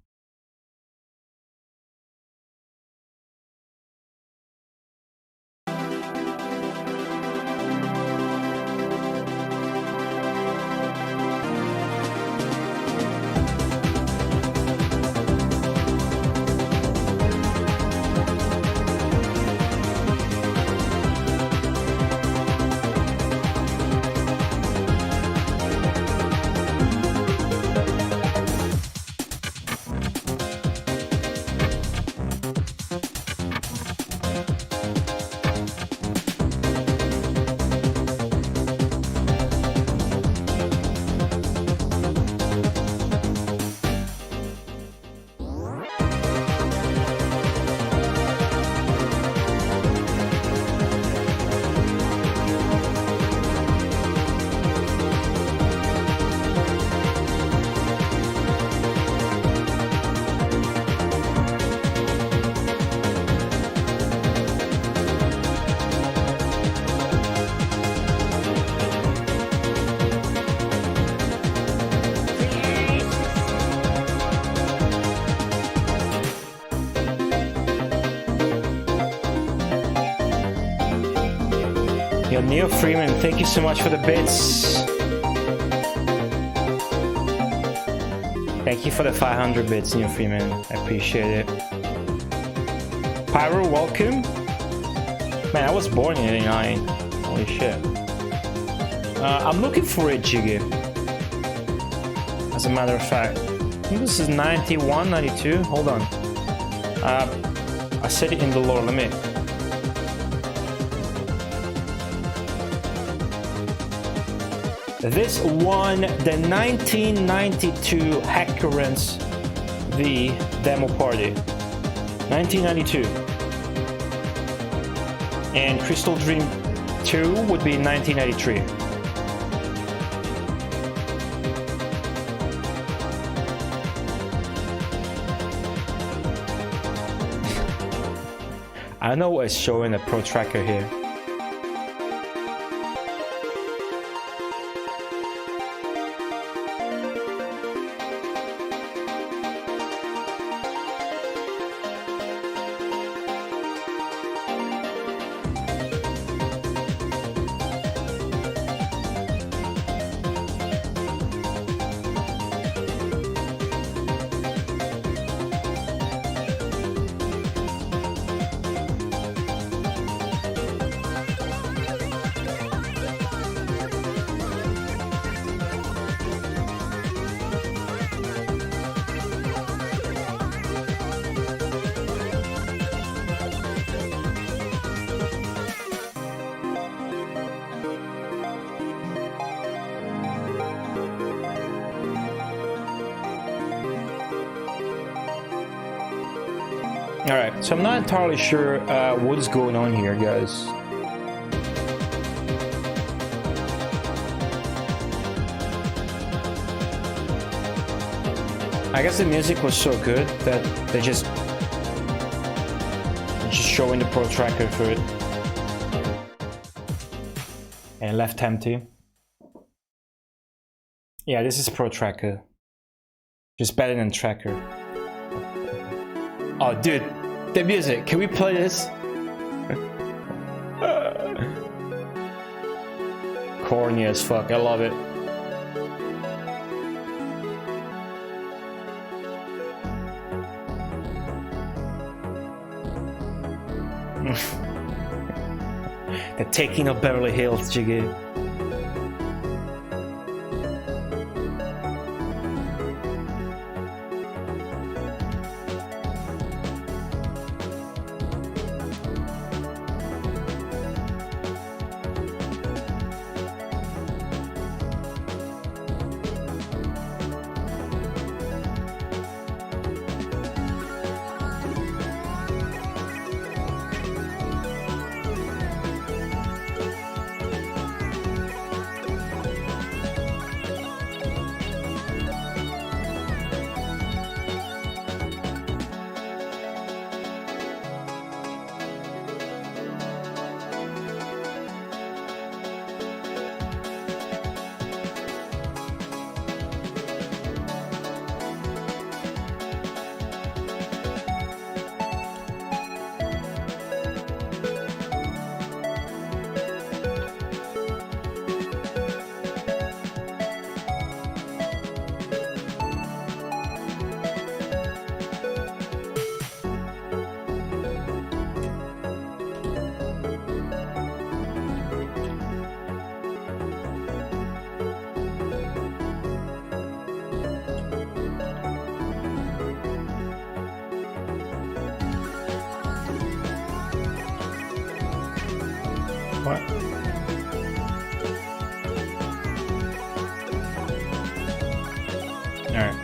A: Yo, Neil Freeman, thank you so much for the bits. Thank you for the 500 bits, Neil Freeman. I appreciate it. Pyro, welcome. Man, I was born in '89. Holy shit. I'm looking for it, Jiggy. As a matter of fact, I think this is 91, 92. Hold on. I said it in the lore. Let me. This won the 1992 Hackcurrents V demo party. 1992. And Crystal Dream 2 would be 1993. I don't know what is showing the Pro Tracker here. Alright, so I'm not entirely sure what is going on here, guys. I guess the music was so good that they're just showing the Pro Tracker for it. And left empty. Yeah, this is Pro Tracker. Just better than Tracker. Oh, dude, the music. Can we play this? Corny as fuck. I love it. taking up Beverly Hills, Jiggy. What? Alright.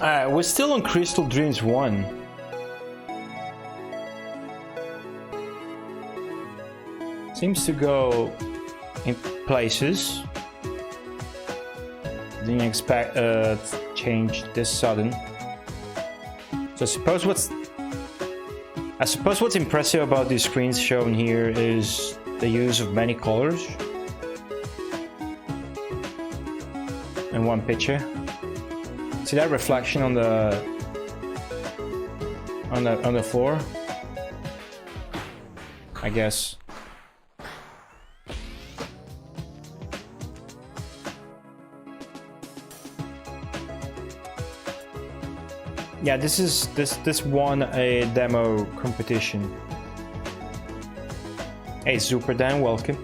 A: Alright, we're still on Crystal Dreams 1. Seems to go in places. Didn't expect change this sudden. So I suppose what's impressive about these screens shown here is the use of many colors in one picture. See that reflection on the floor? I guess. Yeah, this won a demo competition. Hey, Super Dan, welcome.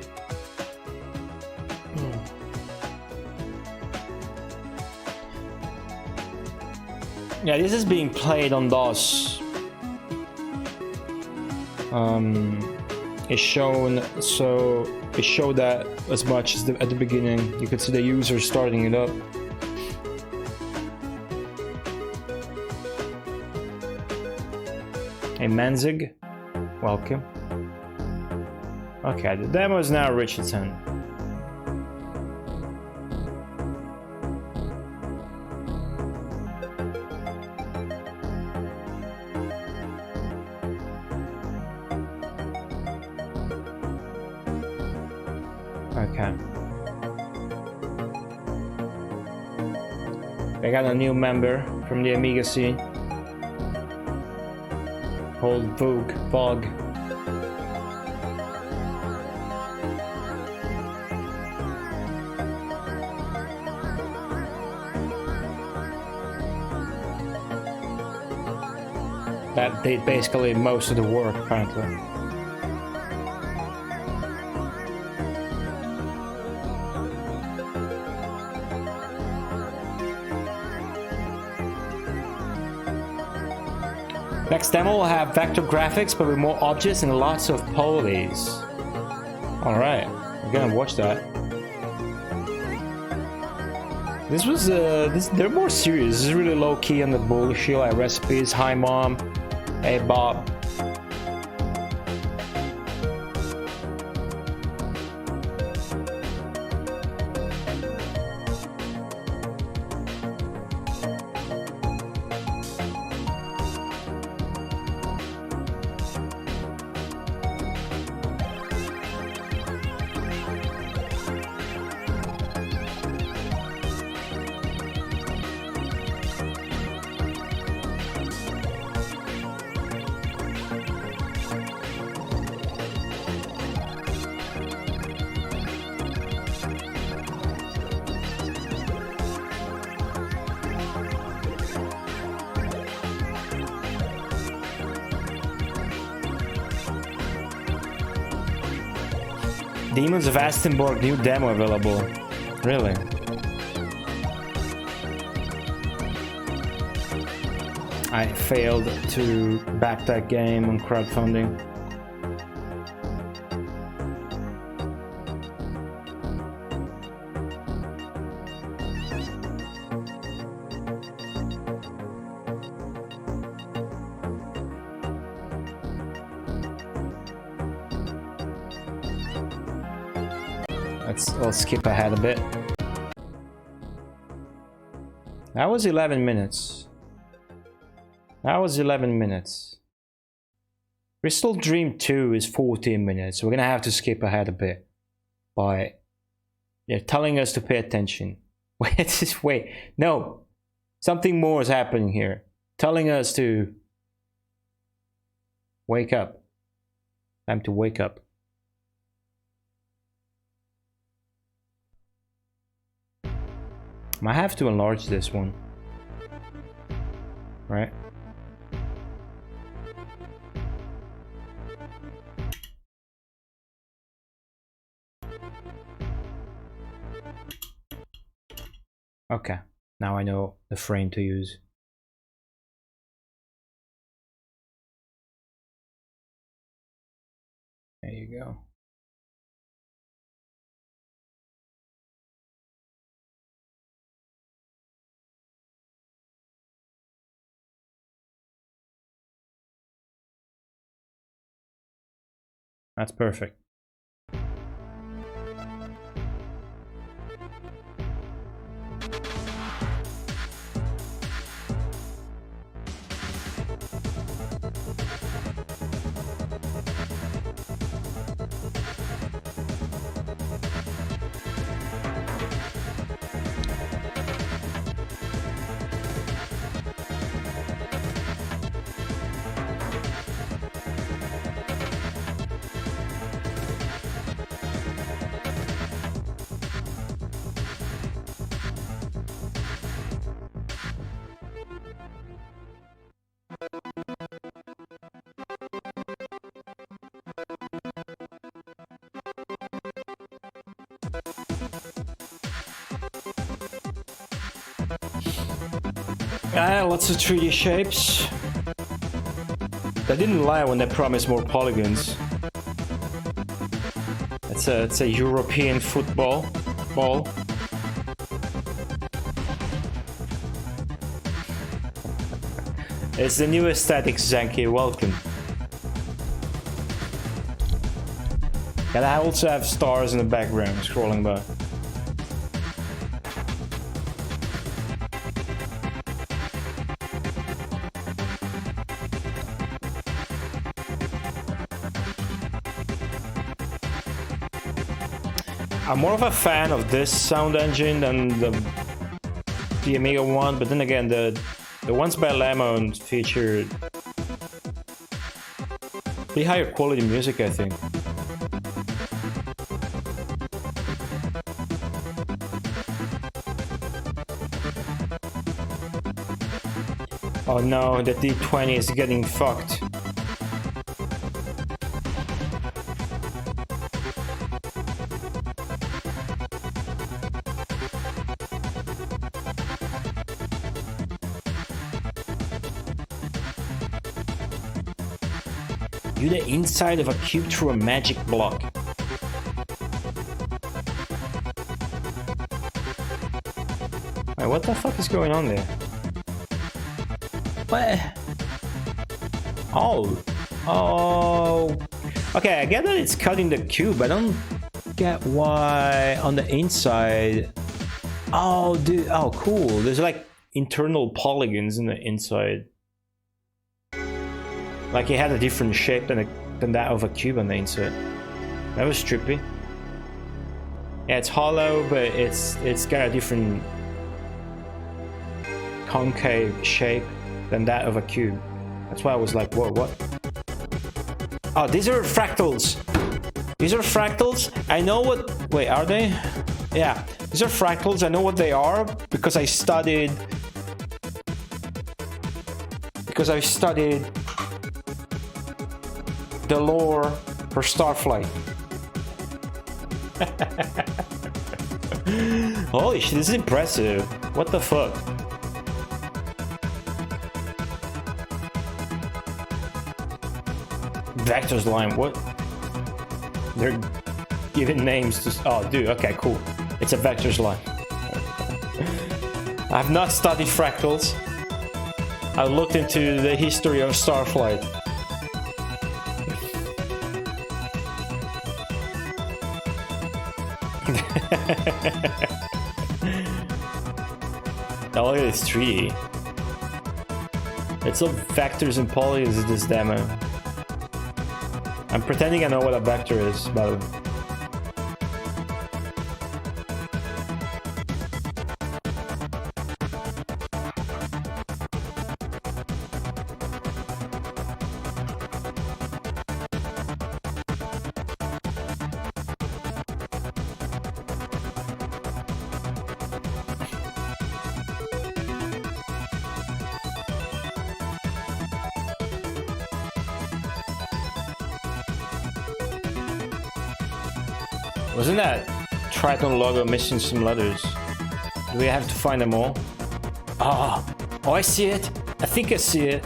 A: Yeah, this is being played on DOS. It's shown, so it showed that as much as at the beginning. You could see the user starting it up. Hey Manzig, welcome. Okay, the demo is now Richardson. Okay. I got a new member from the Amiga scene. Called Vogue. That did basically most of the work, apparently. Next demo will have vector graphics, but with more objects and lots of polys. Alright, we're gonna watch that. This was, they're more serious. This is really low key on the bullshit, like recipes. Hi mom. Hey Bob. Demons of Astenborg new demo available. Really? I failed to back that game on crowdfunding. I'll skip ahead a bit. That was 11 minutes. That was 11 minutes. Crystal Dream 2 is 14 minutes. We're gonna have to skip ahead a bit. But they're telling us to pay attention. Wait. No. Something more is happening here. Telling us to wake up. Time to wake up. I have to enlarge this one, right? Okay, now I know the frame to use. There you go. That's perfect. Lots of 3D shapes. They didn't lie when they promised more polygons. It's a European football ball. It's the new aesthetic, Zanky. Welcome. And I also have stars in the background scrolling by. I'm more of a fan of this sound engine than the Amiga one, but then again, the ones by Lemon featured pretty higher quality music, I think. Oh no, the D20 is getting fucked. View the inside of a cube through a magic block. Wait, what the fuck is going on there? What? Oh. Okay, I get that it's cutting the cube. I don't get why on the inside. Oh, dude. Oh, cool. There's like internal polygons in the inside. Like it had a different shape than that of a cube on the inside. That was trippy. Yeah, it's hollow, but it's got a different concave shape than that of a cube. That's why I was like, whoa, what? Oh, these are fractals. These are fractals. I know what. Wait, are they? Yeah, these are fractals. I know what they are because I studied. The lore for Starflight. Holy shit, this is impressive. What the fuck? Vector's line, what? They're giving names to... Oh, dude, okay, cool. It's a vector's line. I've not studied fractals. I looked into the history of Starflight. Oh, look at this 3D. It's all vectors and polygons in this demo. I'm pretending I know what a vector is, by the way. Wasn't that Triton logo missing some letters? Do we have to find them all? Oh, I see it. I think I see it.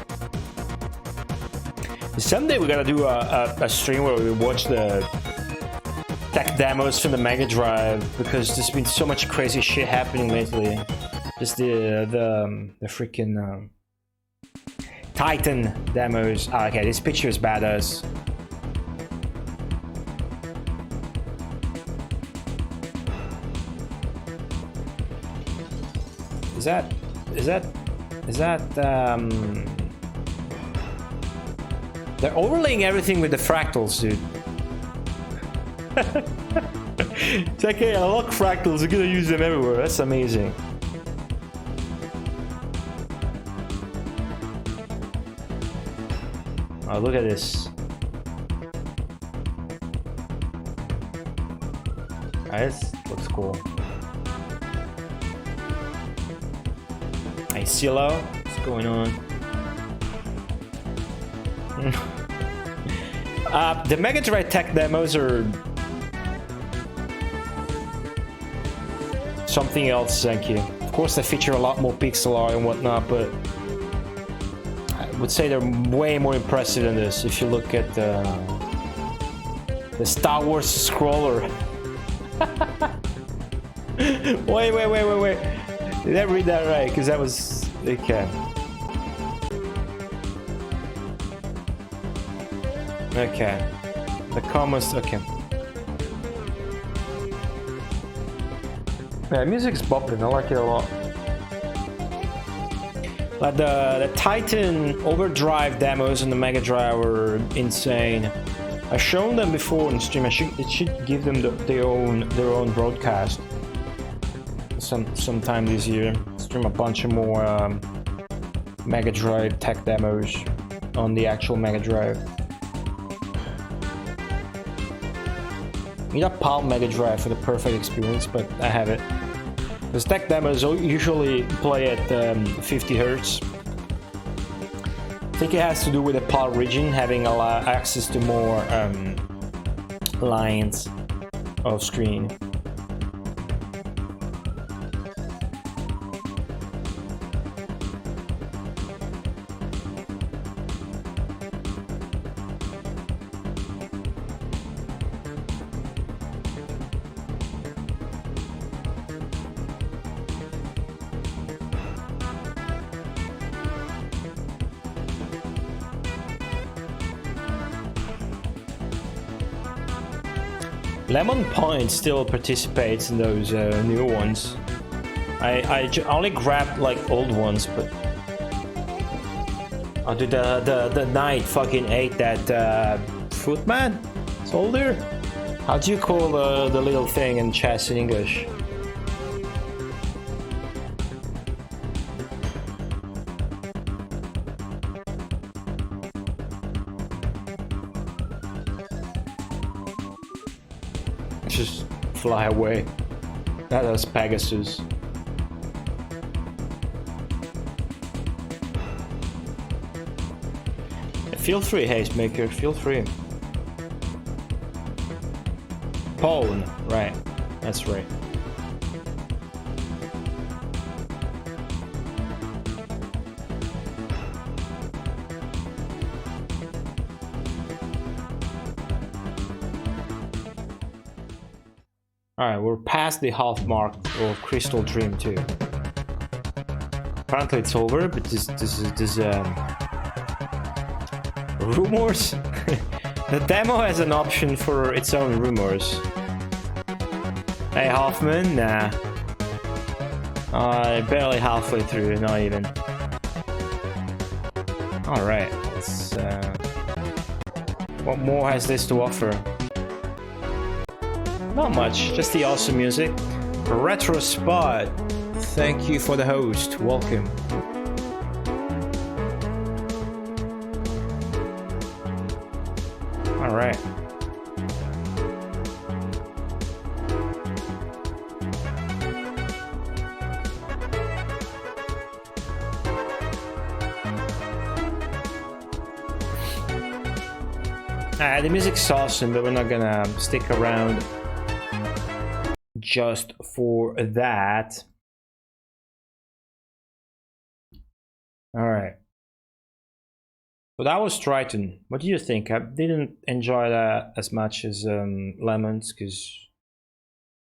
A: Someday we gotta do a stream where we watch the tech demos from the Mega Drive, because there's been so much crazy shit happening lately. Just the freaking Titan demos. Oh, okay, this picture is badass. Is that they're overlaying everything with the fractals, dude. It's like, hey, I like fractals, we're gonna use them everywhere. That's amazing. Oh, look at this. This looks cool. Hey, CeeLo, what's going on? The Mega Drive tech demos are something else, thank you. Of course, they feature a lot more pixel art and whatnot, but I would say they're way more impressive than this. If you look at the Star Wars scroller. Wait. Did I read that right? Because that was... okay. Okay. The commas... okay. Yeah, music's bopping. I like it a lot. But the Titan Overdrive demos on the Mega Drive were insane. I've shown them before in stream. It should give them their own broadcast. Sometime this year, stream a bunch of more Mega Drive tech demos on the actual Mega Drive. You need a Palm Mega Drive for the perfect experience, but I have it. The tech demos usually play at 50 Hz. I think it has to do with the PAL region having a lot access to more lines of screen. Lemon Point still participates in those new ones. I only grabbed like old ones, but oh, dude, the knight fucking ate that footman soldier. How do you call the little thing in chess in English? Just fly away. That was Pegasus. Feel free, Haste Maker, feel free. Spawn, right? That's right. Alright, we're past the half mark of Crystal Dream 2. Apparently it's over, but this rumors? The demo has an option for its own rumors. Hey Hoffman, nah. Barely halfway through, not even. Alright, let's what more has this to offer? Not much, just the awesome music. Retro Spot, thank you for the host, welcome. Alright. The music's awesome, but we're not gonna stick around just for that. Alright. So that was Triton. What do you think? I didn't enjoy that as much as Lemons, because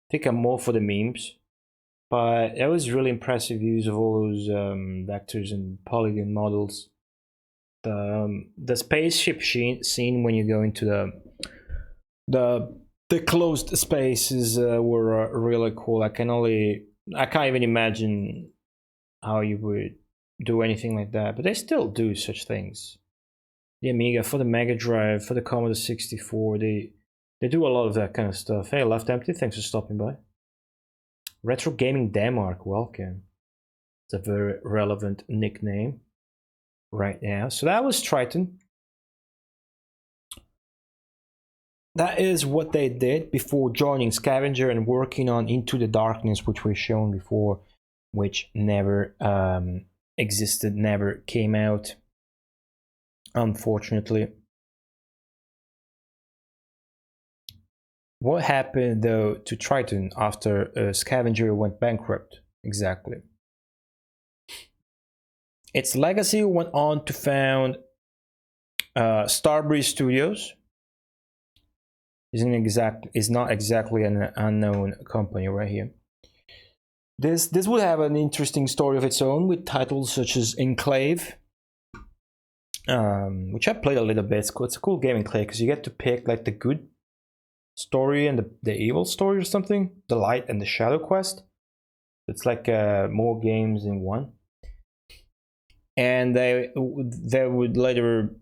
A: I think I'm more for the memes. But it was really impressive use of all those vectors and polygon models. The spaceship scene when you go into the closed spaces were really cool. I can't even imagine how you would do anything like that, but they still do such things. The Amiga, for the Mega Drive, for the Commodore 64, they do a lot of that kind of stuff. Hey, Left Empty, thanks for stopping by. Retro Gaming Denmark, welcome. It's a very relevant nickname right now. So that was Triton. That is what they did before joining Scavenger and working on Into the Darkness, which we've shown before, which never existed, never came out, unfortunately. What happened though to Triton after Scavenger went bankrupt? Exactly. Its legacy went on to found Starbreeze Studios. Is not exactly an unknown company right here. This would have an interesting story of its own with titles such as Enclave, which I played a little bit. It's a cool game, Enclave, because you get to pick like the good story and the evil story or something, the light and the shadow quest. It's like more games in one. And they would later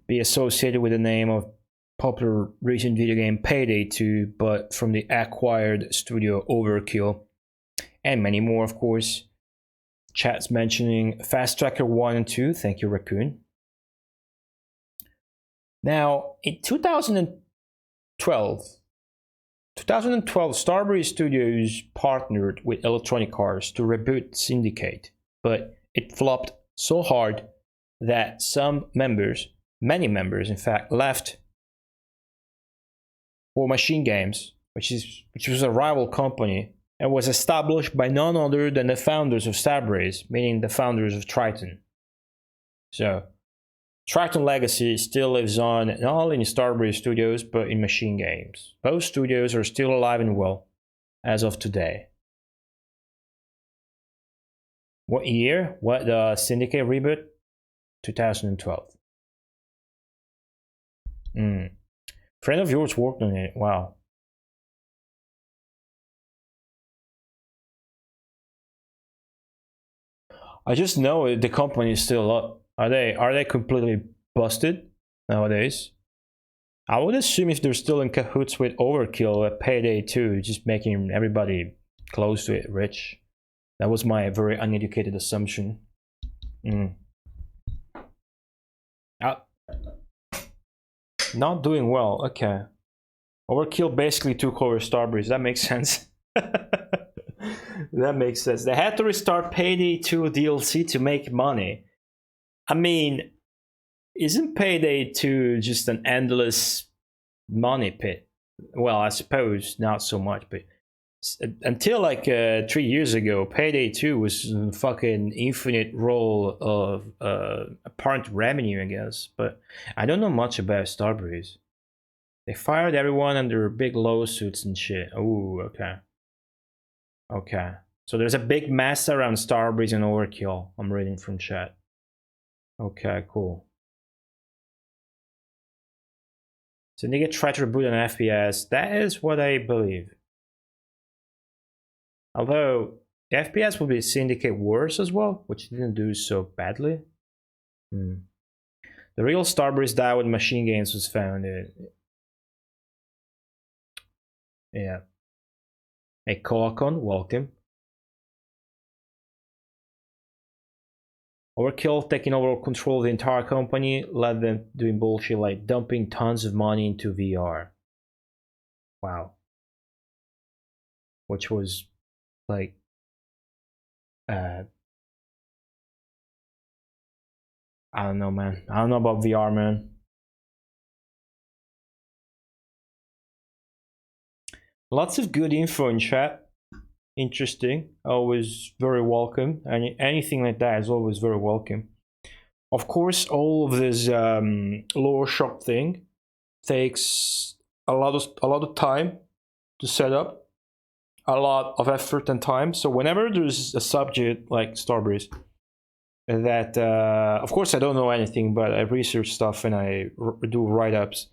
A: be associated with the name of popular recent video game Payday 2, but from the acquired studio Overkill, and many more, of course. Chat's mentioning Fast Tracker 1 and 2. Thank you, Raccoon. Now, in 2012, Starbreeze Studios partnered with Electronic Arts to reboot Syndicate, but it flopped so hard that many members, in fact, left for Machine Games, which was a rival company, and was established by none other than the founders of Starbreeze, meaning the founders of Triton. So, Triton legacy still lives on not only in Starbreeze Studios, but in Machine Games. Both studios are still alive and well as of today. What year? What Syndicate reboot? 2012. Friend of yours worked on it. Wow. I just know the company is still up. Are they completely busted nowadays? I would assume if they're still in cahoots with Overkill at Payday 2, just making everybody close to it rich. That was my very uneducated assumption. Not doing well, okay. Overkill basically took over Starbreeze, that makes sense. That makes sense. They had to restart Payday 2 DLC to make money. I mean, isn't Payday 2 just an endless money pit? Well, I suppose not so much, but until like 3 years ago, Payday 2 was a fucking infinite roll of apparent revenue, I guess. But I don't know much about Starbreeze. They fired everyone under big lawsuits and shit. Oh, okay. Okay. So there's a big mess around Starbreeze and Overkill. I'm reading from chat. Okay, cool. So they get tried to reboot an FPS. That is what I believe. Although the FPS will be Syndicate worse as well, which didn't do so badly. The real Starbreeze died when Machine Games was founded. Yeah. Hey, Koakon, welcome. Overkill taking over control of the entire company led them doing bullshit like dumping tons of money into VR. Wow. Which was like I don't know, man. I don't know about VR, man. Lots of good info in chat. Interesting. Always very welcome. And anything like that is always very welcome. Of course, all of this lower shop thing takes a lot of time to set up, a lot of effort and time. So whenever there's a subject like Starbreeze that, of course, I don't know anything, but I research stuff and I do write-ups.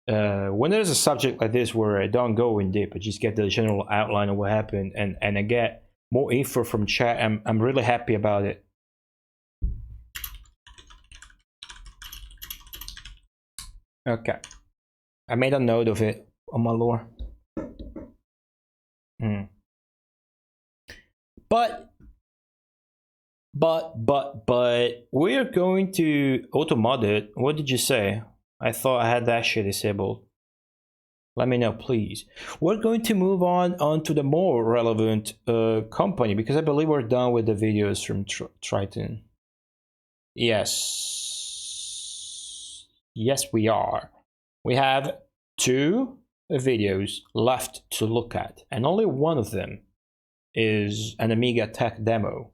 A: When there's a subject like this where I don't go in deep, I just get the general outline of what happened, and I get more info from chat. I'm really happy about it. Okay, I made a note of it on my lore. But we're going to auto-mod it. What did you say? I thought I had that shit disabled. Let me know, please. We're going to move on to the more relevant company, because I believe we're done with the videos from Triton. Yes. Yes, we are. We have 2 videos left to look at, and only one of them is an Amiga tech demo.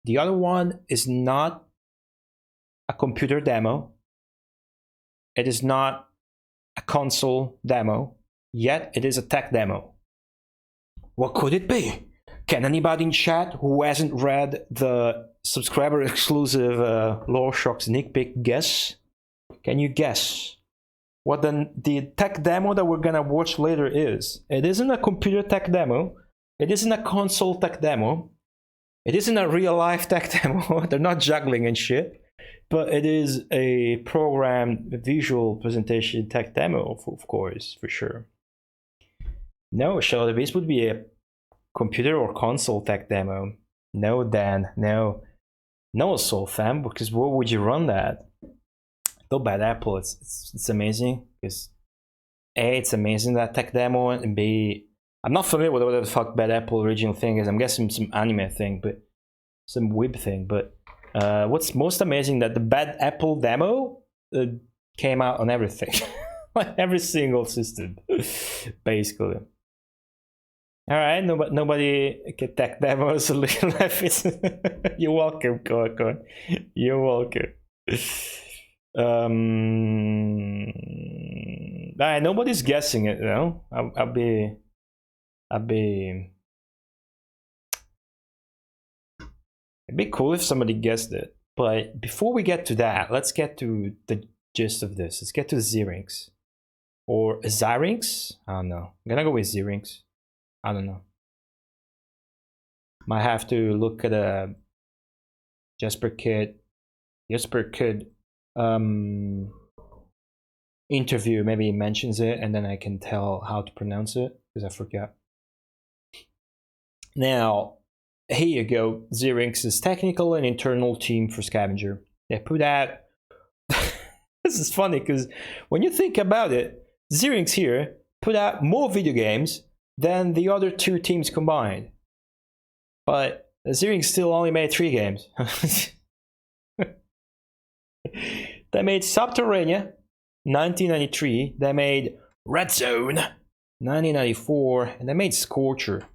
A: The other one is not a computer demo. It is not a console demo, yet it is a tech demo. What could it be? Can anybody in chat who hasn't read the subscriber exclusive Lore Shock sneak peek guess? Can you guess what the tech demo that we're gonna watch later is? It isn't a computer tech demo. It isn't a console tech demo. It isn't a real life tech demo. They're not juggling and shit. But it is a program visual presentation tech demo, of course, for sure. No, Shadow the Beast would be a computer or console tech demo. No, Dan, no. No, Soul Fam, because where would you run that? Though Bad Apple, it's amazing, because A, it's amazing, that tech demo, and B, I'm not familiar with what the fuck Bad Apple original thing is. I'm guessing some anime thing, but some web thing, but what's most amazing that the Bad Apple demo came out on everything, on every single system, basically. All right, nobody can tech demos. You're welcome, Coacon. You're welcome. Nobody's guessing it, though. I'll be. It'd be cool if somebody guessed it. But before we get to that, let's get to the gist of this. Let's get to Zyrinx. Or Zyrinx? I don't know. I'm gonna go with Zyrinx. I don't know. Might have to look at a Jesper Kid interview. Maybe he mentions it, and then I can tell how to pronounce it, because I forgot. Now, here you go. Zyrinx's technical and internal team for Scavenger. They put out. This is funny, because when you think about it, Zyrinx here put out more video games than the other 2 teams combined. But Zyrinx still only made 3 games. They made Subterranea, 1993. They made Red Zone, 1994, and they made Scorcher,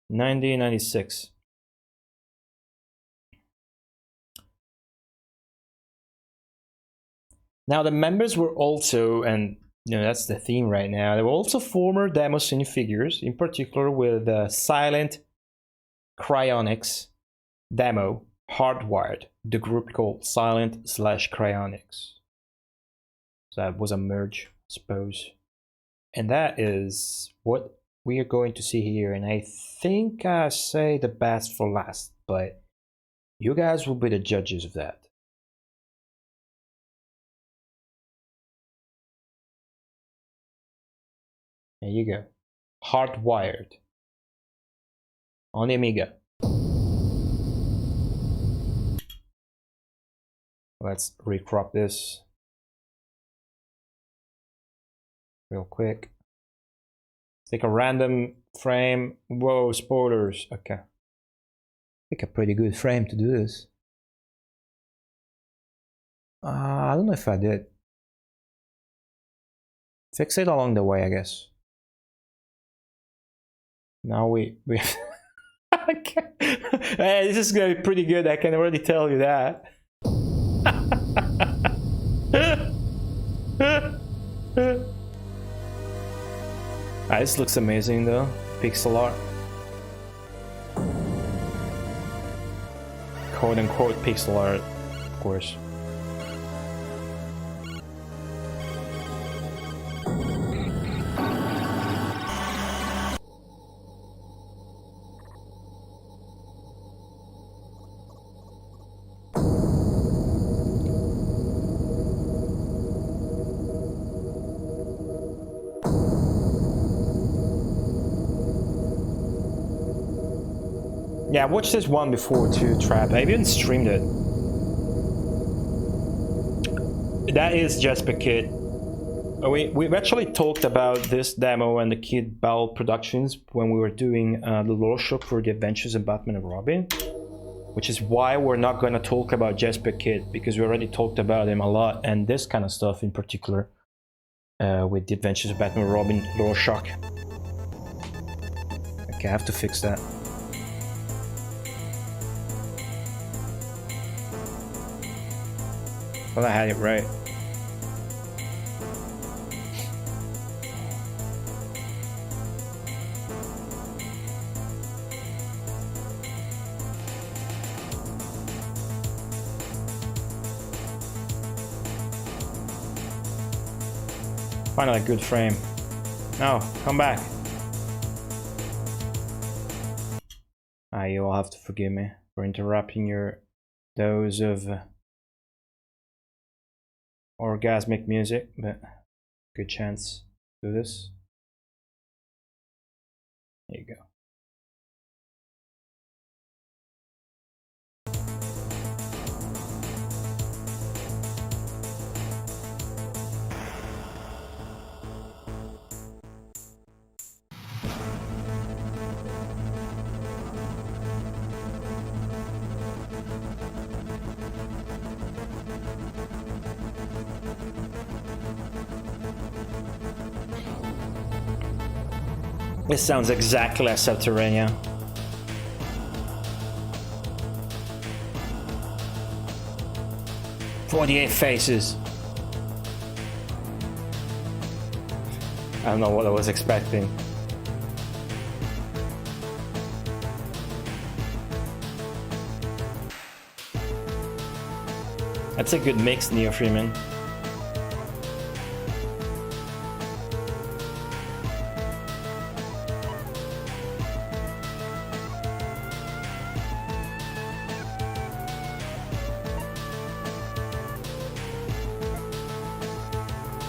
A: 1996. Now the members were also, and you know that's the theme right now, they were also former demo scene figures, in particular with Silent Cryonics demo Hardwired, the group called Silent/Cryonics. So that was a merge, I suppose. And that is what we are going to see here. And I think I say the best for last, but you guys will be the judges of that. There you go. Hardwired on the Amiga. Let's recrop this real quick. Take a random frame. Whoa, spoilers. Okay. Pick a pretty good frame to do this. I don't know if I did. Fix it along the way, I guess. Now we hey, this is gonna be pretty good, I can already tell you that. This looks amazing though. Pixel art. Quote unquote pixel art, of course. Yeah, I watched this one before too, Trap. I even streamed it. That is Jesper Kid. We've actually talked about this demo and the Kid Bell Productions when we were doing the lore shop for the Adventures of Batman and Robin. Which is why we're not going to talk about Jesper Kid, because we already talked about him a lot, and this kind of stuff in particular with the Adventures of Batman and Robin lore shock. Okay, I have to fix that. Well, I had it right. Finally, a good frame. No, come back. You all have to forgive me for interrupting your dose of orgasmic music, but good chance to do this. There you go. This sounds exactly like Subterranea. "48 faces." I don't know what I was expecting. That's a good mix, Neo Freeman.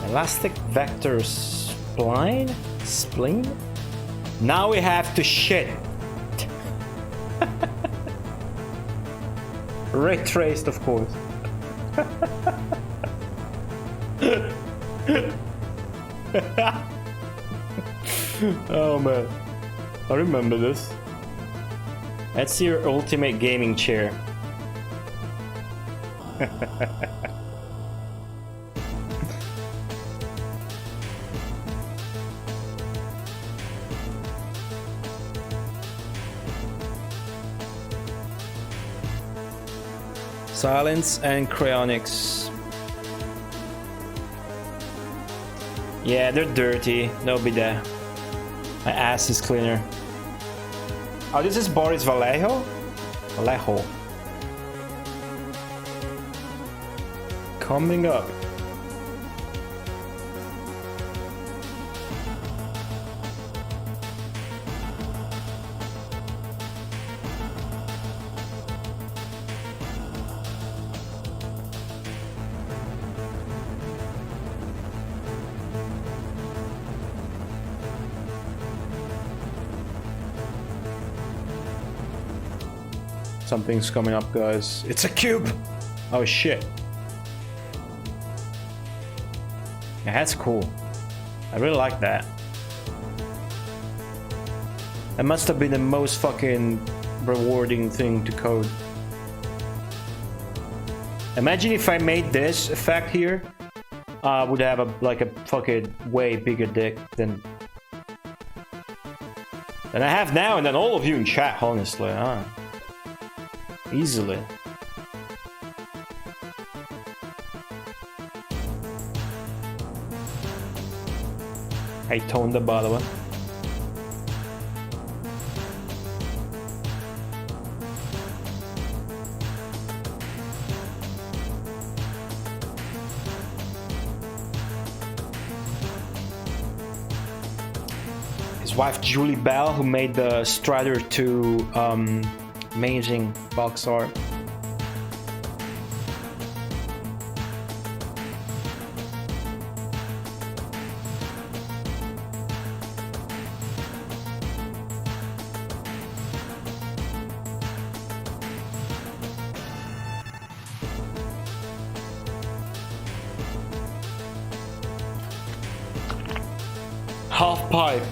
A: Elastic vector spleen? Now we have to shit. Ray traced, of course. Oh man, I remember this. That's your ultimate gaming chair. Silence and cryonics. Yeah, they're dirty. They'll be there. My ass is cleaner. Oh, this is Boris Vallejo? Vallejo. Coming up. Something's coming up, guys. It's a cube! Oh shit. Yeah, that's cool. I really like that. That must have been the most fucking rewarding thing to code. Imagine if I made this effect here. I would have like a fucking way bigger dick than I have now, and then all of you in chat, honestly, huh? Easily. I toned the by the way. His wife Julie Bell, who made the Strider 2 amazing box art. Half pipe.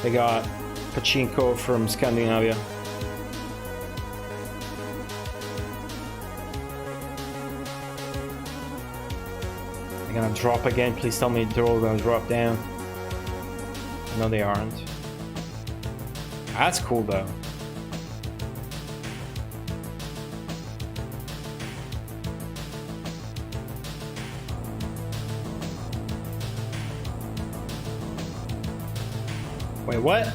A: They got pachinko from Scandinavia. They're gonna drop again. Please tell me they're all gonna drop down. No, they aren't. That's cool though. Wait, what?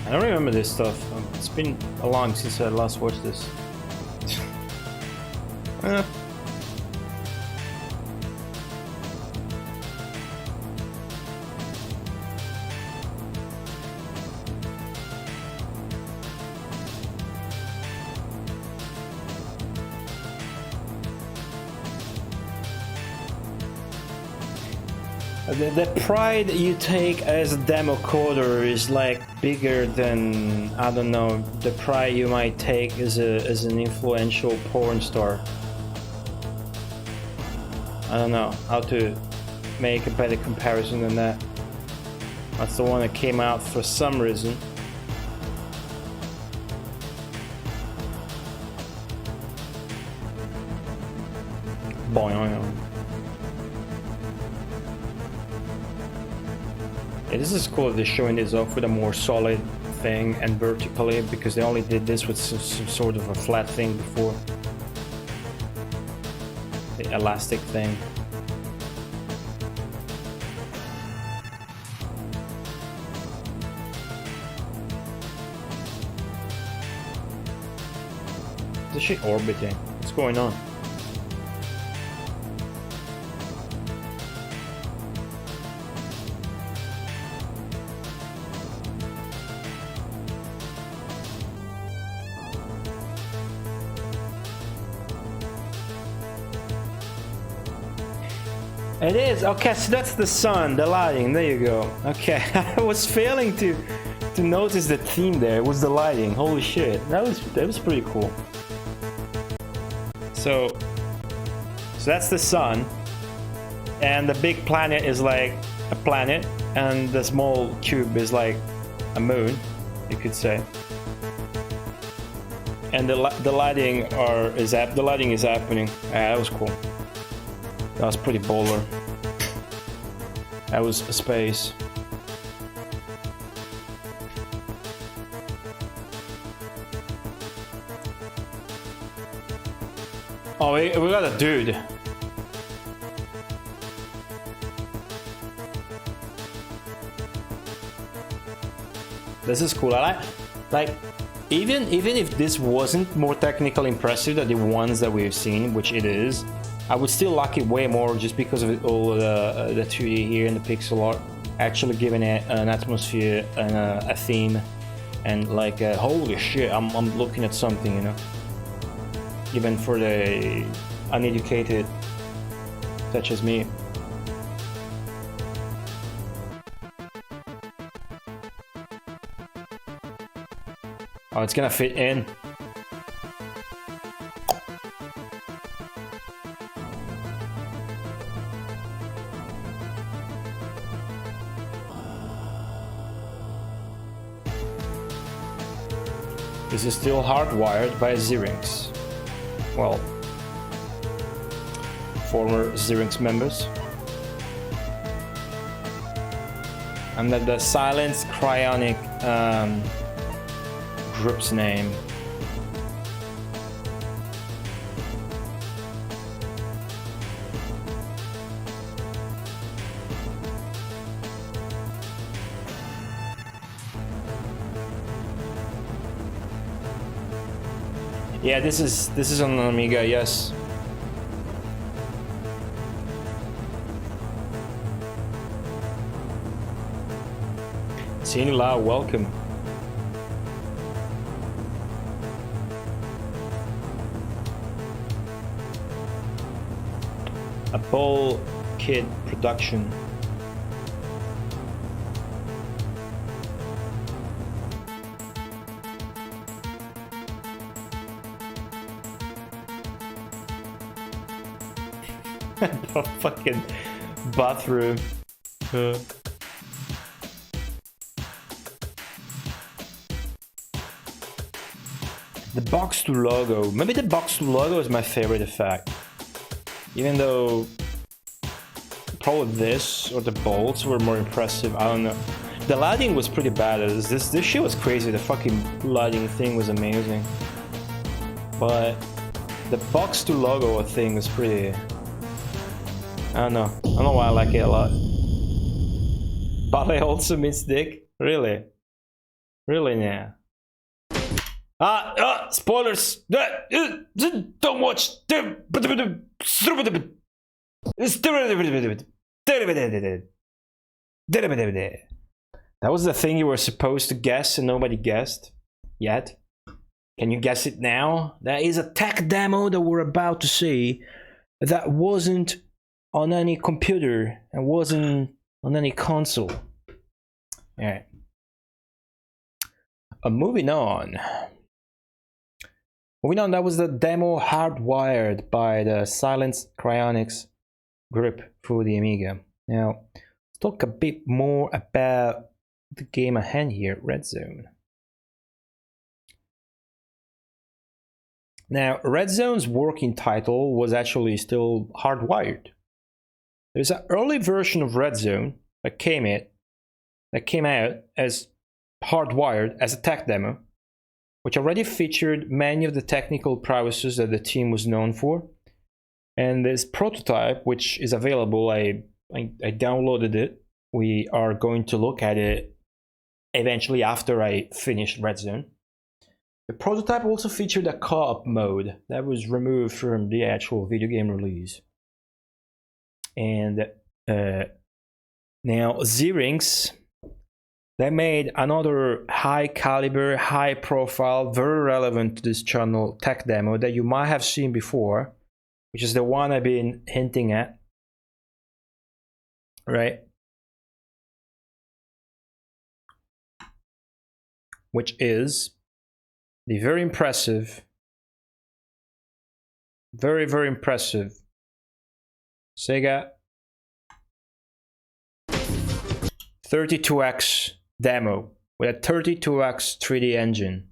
A: I don't remember this stuff. It's been a long since I last watched this. The pride you take as a demo coder is like bigger than, I don't know, the pride you might take as an influential porn star. I don't know how to make a better comparison than that. That's the one that came out for some reason. Boing. Yeah, this is cool. They're showing this off with a more solid thing and vertically, because they only did this with some sort of a flat thing before. The elastic thing. This shit orbiting. What's going on? It is okay, so that's the sun, the lighting. There you go. Okay, I was failing to notice the theme there. It was the lighting. Holy shit, that was pretty cool. So that's the sun, and the big planet is like a planet, and the small cube is like a moon, you could say. And the lighting is happening. Yeah, that was cool. That was pretty baller. That was a space. Oh, we got a dude. This is cool. I like even if this wasn't more technically impressive than the ones that we've seen, which it is, I would still like it way more just because of all the 2D here and the pixel art, actually giving it an atmosphere and a theme, and like holy shit, I'm looking at something, you know. Even for the uneducated such as me. Oh, it's gonna fit in. This is still hardwired by Xerinx. Well, former Xerinx members. And that the Silence Cryonic group's name. Yeah, this is on an Amiga, yes. Sinula, welcome. A Ball Kid production. The fucking bathroom. The box to logo. Maybe the box to logo is my favorite effect. Even though probably this or the bolts were more impressive. I don't know. The lighting was pretty bad. This shit was crazy. The fucking lighting thing was amazing. But the box to logo thing was pretty. I don't know. I don't know why I like it a lot. Ballet also means dick? Really? Really, yeah. Spoilers! Don't watch! That was the thing you were supposed to guess and nobody guessed yet. Can you guess it now? That is a tech demo that we're about to see that wasn't on any computer and wasn't on any console. Alright. Moving on. That was the demo hardwired by the Silence Cryonics group for the Amiga. Now, let's talk a bit more about the game at hand here, Red Zone. Now, Red Zone's working title was actually still hardwired. There's an early version of Red Zone that came out as hardwired as a tech demo, which already featured many of the technical prowesses that the team was known for. And this prototype, which is available, I downloaded it. We are going to look at it eventually after I finish Red Zone. The prototype also featured a co-op mode that was removed from the actual video game release. And now Xerinx, they made another high caliber, high profile, very relevant to this channel tech demo that you might have seen before, which is the one I've been hinting at, right? Which is the very impressive, very impressive Sega 32X demo with a 32X 3D engine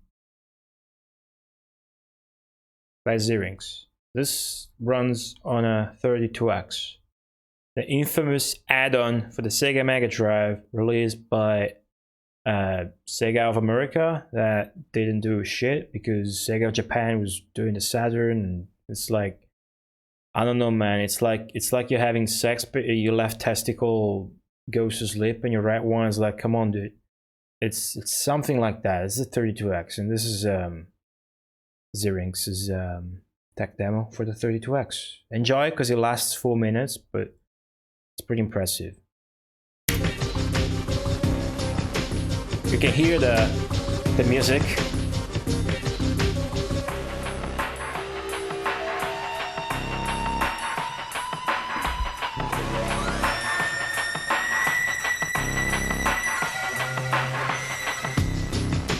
A: by Xerinx. This runs on a 32X. The infamous add-on for the Sega Mega Drive released by Sega of America that didn't do shit because Sega of Japan was doing the Saturn, and it's like, I don't know, man. It's like you're having sex, but your left testicle goes to sleep and your right one is like, come on, dude. It's something like that. It's a 32X, and this is Zyrinx's tech demo for the 32X. Enjoy, because it lasts 4 minutes, but it's pretty impressive. You can hear the music.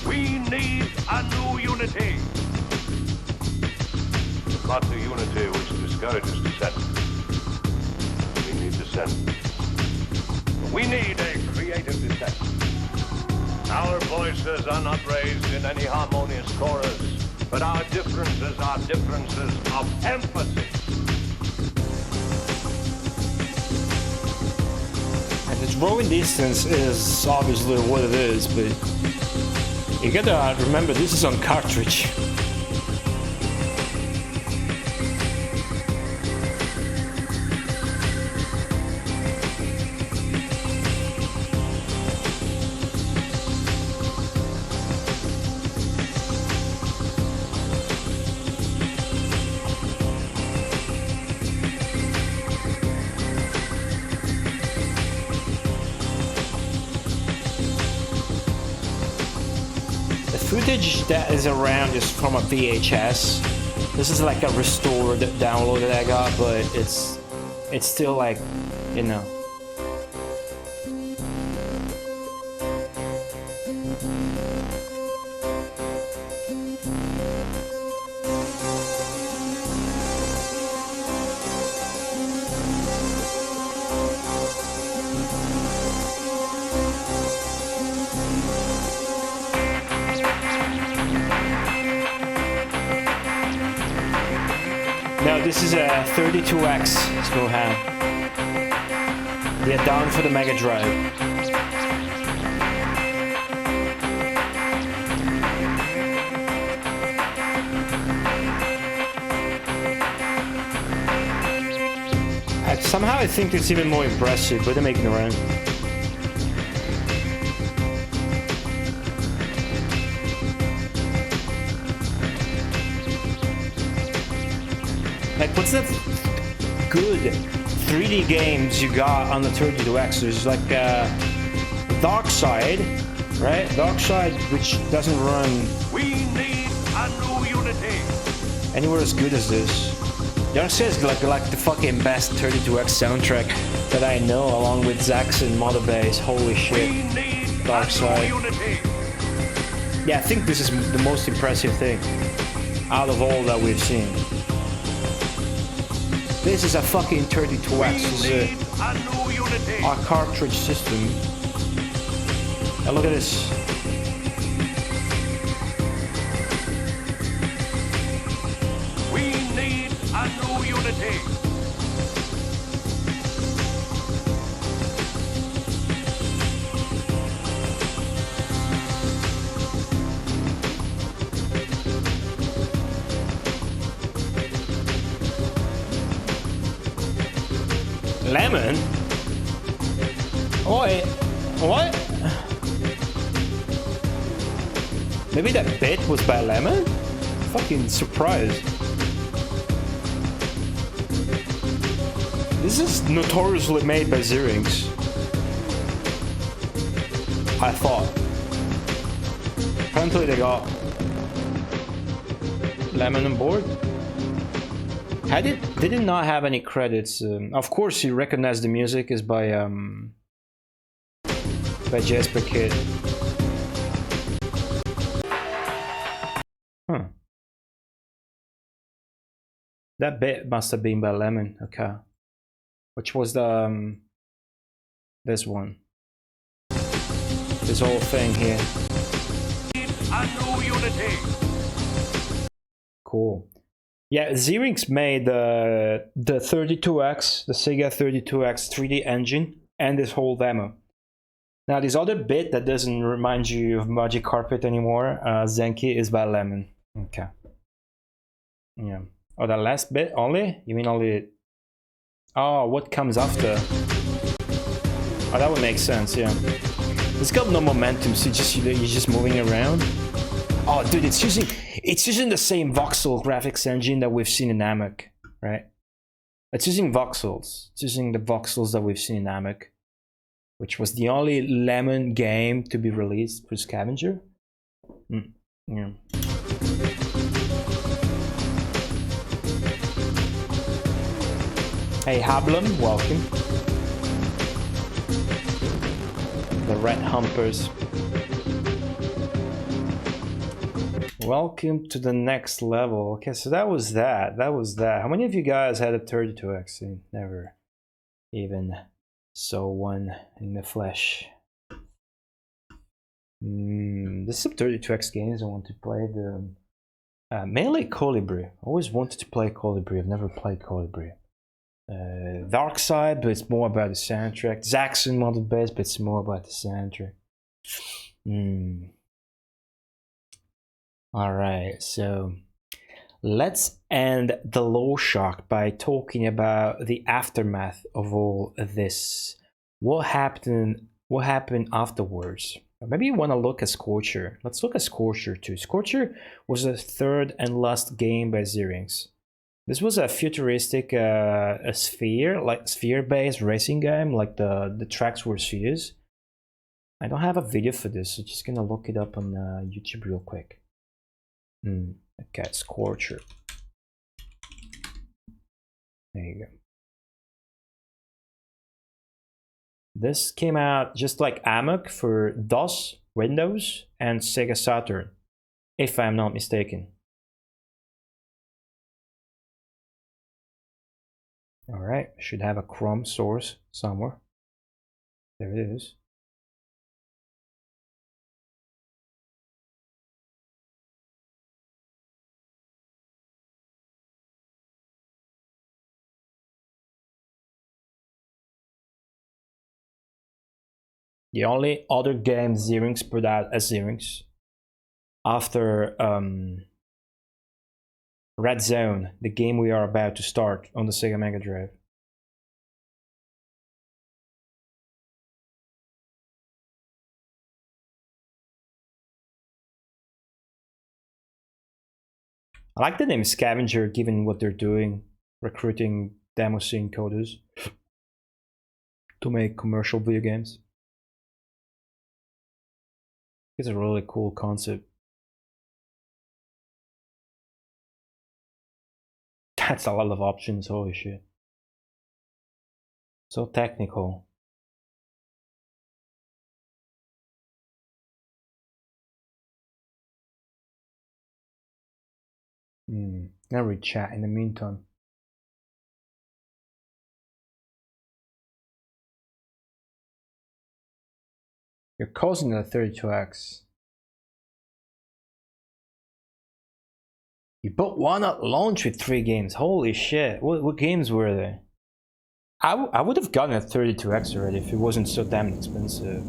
C: We need a new unity. Not the unity which discourages dissent. We need dissent. We need a creative dissent. Our voices are not raised in any harmonious chorus, but our differences are differences of empathy.
A: And the drawing distance is obviously what it is, but you gotta remember this is on cartridge. Footage that is around is from a VHS. This is like a restored download that I got, but it's still like, you know. No, this is a 32X still have. They're down for the Mega Drive. Somehow I think it's even more impressive, but I'm ignorant. Like, what's the good 3D games you got on the 32X? There's like Dark Side, right? Dark Side, which doesn't run
C: We need a new unity.
A: anywhere as good as this. Dark Side is like the fucking best 32X soundtrack that I know, along with Zax and Mother Bass. Holy shit.
C: We need
A: Dark
C: a
A: Side.
C: new unity.
A: Yeah, I think this is the most impressive thing out of all that we've seen. This is a fucking 32X. This is
C: A new unity.
A: our cartridge system. And look at this.
C: We need a new unity.
A: Lemon? Oi, what? Maybe that bit was by Lemon? Fucking surprised. This is notoriously made by Zyrinx. I thought. Apparently they got Lemon on board. They did not have any credits. Of course, you recognize the music is by Jesper Kid. Huh. That bit must have been by Lemon. Okay. Which was the this one. This whole thing here.
C: A new unity.
A: Cool. Yeah, Xerox made the 32X, the Sega 32X 3D engine, and this whole demo. Now, this other bit that doesn't remind you of Magic Carpet anymore, Zenki, is by Lemon. Okay. Yeah. Oh, that last bit only? You mean only... Oh, what comes after? Oh, that would make sense, yeah. It's got no momentum, so you're just moving around. Oh, dude, it's using the same voxel graphics engine that we've seen in Namek, right? It's using voxels. It's using the voxels that we've seen in Namek, which was the only Lemon game to be released for Scavenger. Yeah. Hey, Hablum, welcome. The Red Humpers. Welcome to the next level. Okay, so that was that. How many of you guys had a 32X? Never even saw one in the flesh. There's some 32X games I want to play. The mainly Colibri. I always wanted to play Colibri. I've never played Colibri. Dark Side, but it's more about the soundtrack. Zaxxon modded base, but it's more about the soundtrack. Alright, so let's end the Law Shock by talking about the aftermath of all of this. What happened afterwards? Maybe you want to look at Scorcher. Let's look at Scorcher too. Scorcher was the third and last game by Xerox. This was a futuristic sphere-based racing game, like the tracks were spheres. I don't have a video for this, so just gonna look it up on YouTube real quick. Okay, Scorcher. There you go. This came out just like Amok for DOS, Windows, and Sega Saturn, if I'm not mistaken. Alright, should have a Chrome source somewhere. There it is. The only other game Xerox put out as Xerox after Red Zone, the game we are about to start on the Sega Mega Drive. I like the name Scavenger given what they're doing, recruiting demo scene coders to make commercial video games. It's a really cool concept. That's a lot of options, holy shit. So technical. I'll read chat in the meantime. You're causing the 32X. You bought one at launch with 3 games. Holy shit. What games were they? I would have gotten a 32X already if it wasn't so damn expensive.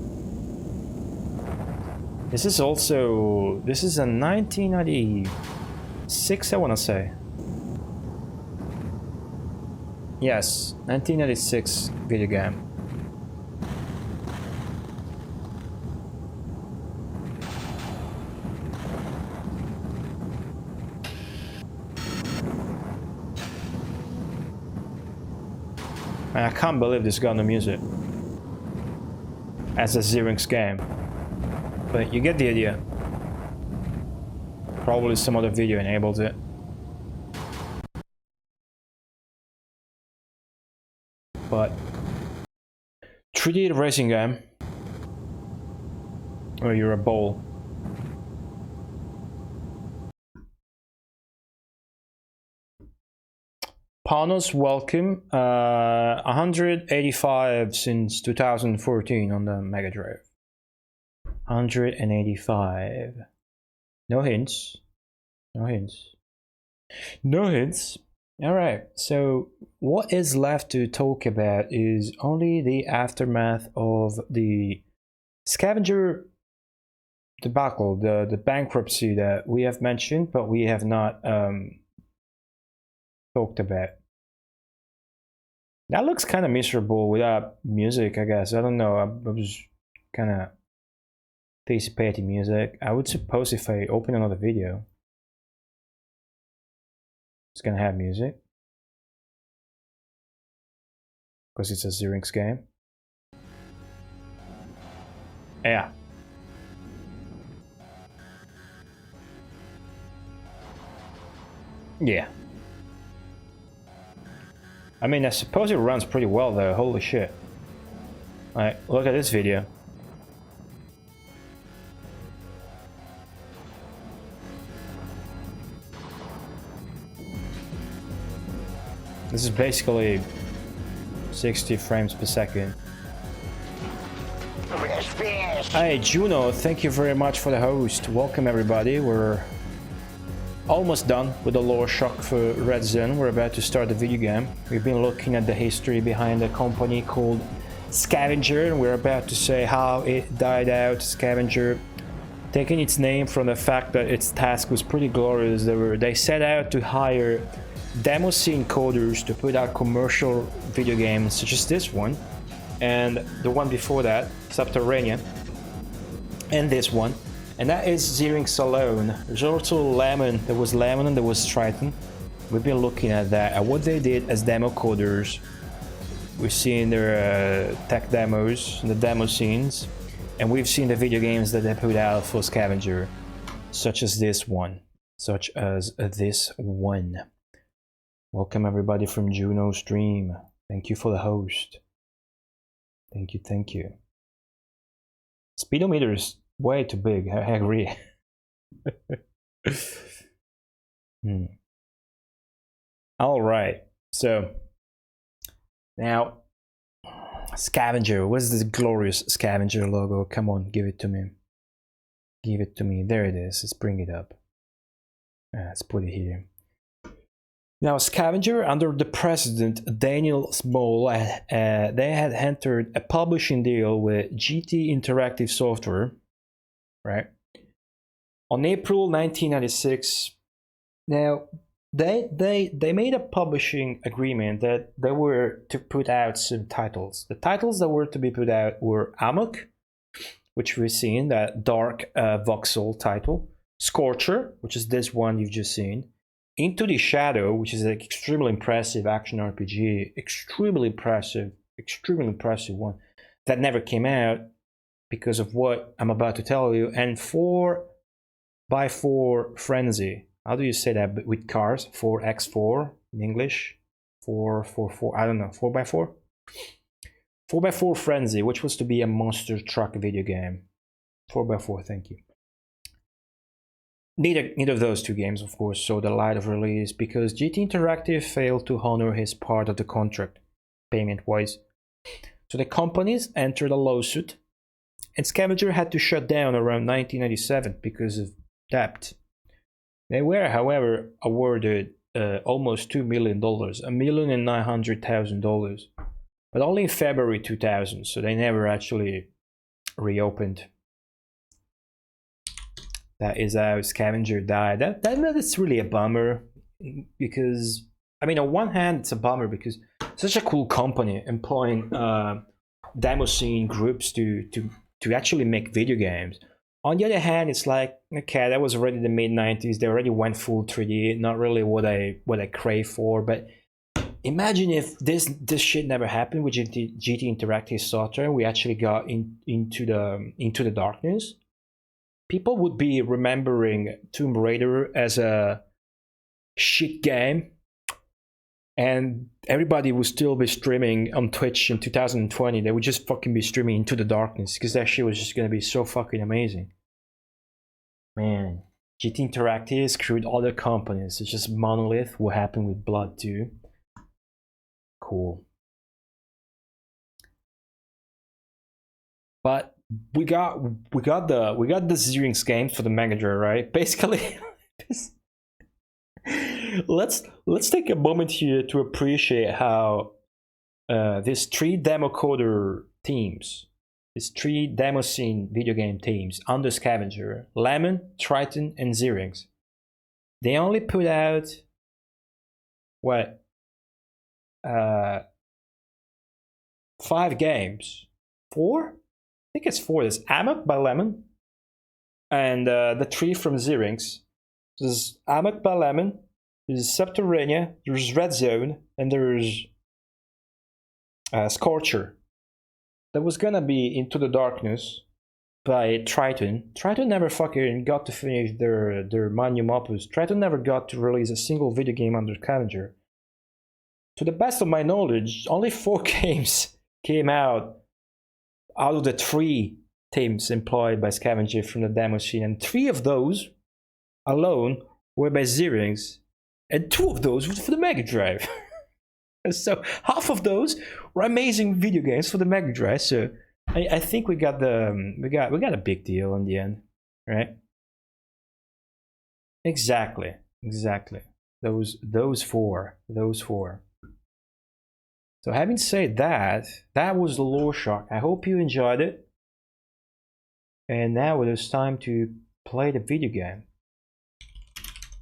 A: This is a 1996, I want to say. Yes, 1996 video game. I can't believe this got no music as a Xerox game, but you get the idea. Probably some other video enables it. But 3D racing game where you're a ball. Panos, welcome. 185 since 2014 on the Mega Drive. 185. No hints. No hints. No hints. Alright, so what is left to talk about is only the aftermath of the scavenger debacle, the bankruptcy that we have mentioned, but we have not talked about. That looks kind of miserable without music, I guess. I don't know. I was kind of anticipating music. I would suppose if I open another video, it's gonna have music because it's a Xerinx game. Yeah. Yeah. I mean, I suppose it runs pretty well though. Holy shit. Alright, look at this video. This is basically 60 frames per second. Hey Juno, thank you very much for the host. Welcome everybody. We're almost done with the lore shock for Red Zone. We're about to start the video game. We've been looking at the history behind a company called Scavenger, and we're about to say how it died out. Scavenger, taking its name from the fact that its task was pretty glorious. They set out to hire demo scene coders to put out commercial video games such as this one and the one before that, Subterranean, and this one, and that is Xerinx alone. There's also Lemon. There was Lemon and there was Triton. We've been looking at that, at what they did as demo coders. We've seen their tech demos and the demo scenes, and we've seen the video games that they put out for Scavenger, such as this one. Welcome everybody from Juno stream. Thank you for the host. Thank you. Speedometer is way too big, I agree. Alright, so now Scavenger, where's this glorious Scavenger logo? Come on, give it to me. Give it to me. There it is. Let's bring it up. Let's put it here. Now, Scavenger, under the president Daniel Small, they had entered a publishing deal with GT Interactive Software, right? On April 1996. Now, they made a publishing agreement that they were to put out some titles. The titles that were to be put out were Amok, which we've seen, that dark voxel title, Scorcher, which is this one you've just seen, Into the Shadow, which is an extremely impressive action RPG, extremely impressive one that never came out because of what I'm about to tell you, and 4x4 Frenzy. How do you say that with cars? 4x4 in English? 4, I don't know, 4x4? 4x4 Frenzy, which was to be a monster truck video game. 4x4, thank you. Neither of those two games, of course, saw the light of release because GT Interactive failed to honor his part of the contract, payment-wise. So the companies entered a lawsuit, and Scavenger had to shut down around 1997 because of debt. They were, however, awarded almost $2 million, $1,900,000, but only in February 2000, so they never actually reopened. That is how Scavenger died. That is really a bummer because, I mean, on one hand, it's a bummer because such a cool company employing demo scene groups to actually make video games. On the other hand, it's like, okay, that was already the mid-90s. They already went full 3D. Not really what I crave for. But imagine if this shit never happened with GT Interactive Software. We actually got into the darkness. People would be remembering Tomb Raider as a shit game, and everybody would still be streaming on Twitch in 2020. They would just fucking be streaming Into the Darkness because that shit was just gonna be so fucking amazing. Man, GT Interactive screwed other companies. It's just Monolith. What happened with Blood 2? Cool. But we got the Xerinx games for the Mega Drive, right? Basically, let's take a moment here to appreciate how these three demo coder teams, these three demo scene video game teams under Scavenger, Lemon, Triton, and Xerix, they only put out what 5 games, 4? I think it's 4. There's Amok by Lemon, and the 3 from Xerix. There's Amok by Lemon, there's Subterranea, there's Red Zone, and there's Scorcher. That was gonna be Into the Darkness by Triton. Triton never fucking got to finish their magnum opus. Triton never got to release a single video game under Scavenger. To the best of my knowledge, only 4 games came out of the 3 teams employed by Scavenger from the demo scene, and 3 of those alone were by Xerix, and 2 of those were for the Mega Drive. So half of those were amazing video games for the Mega Drive. So I think we got a big deal in the end, right? Exactly. Those four. So having said that, that was the Lore Shock. I hope you enjoyed it. And now it is time to play the video game.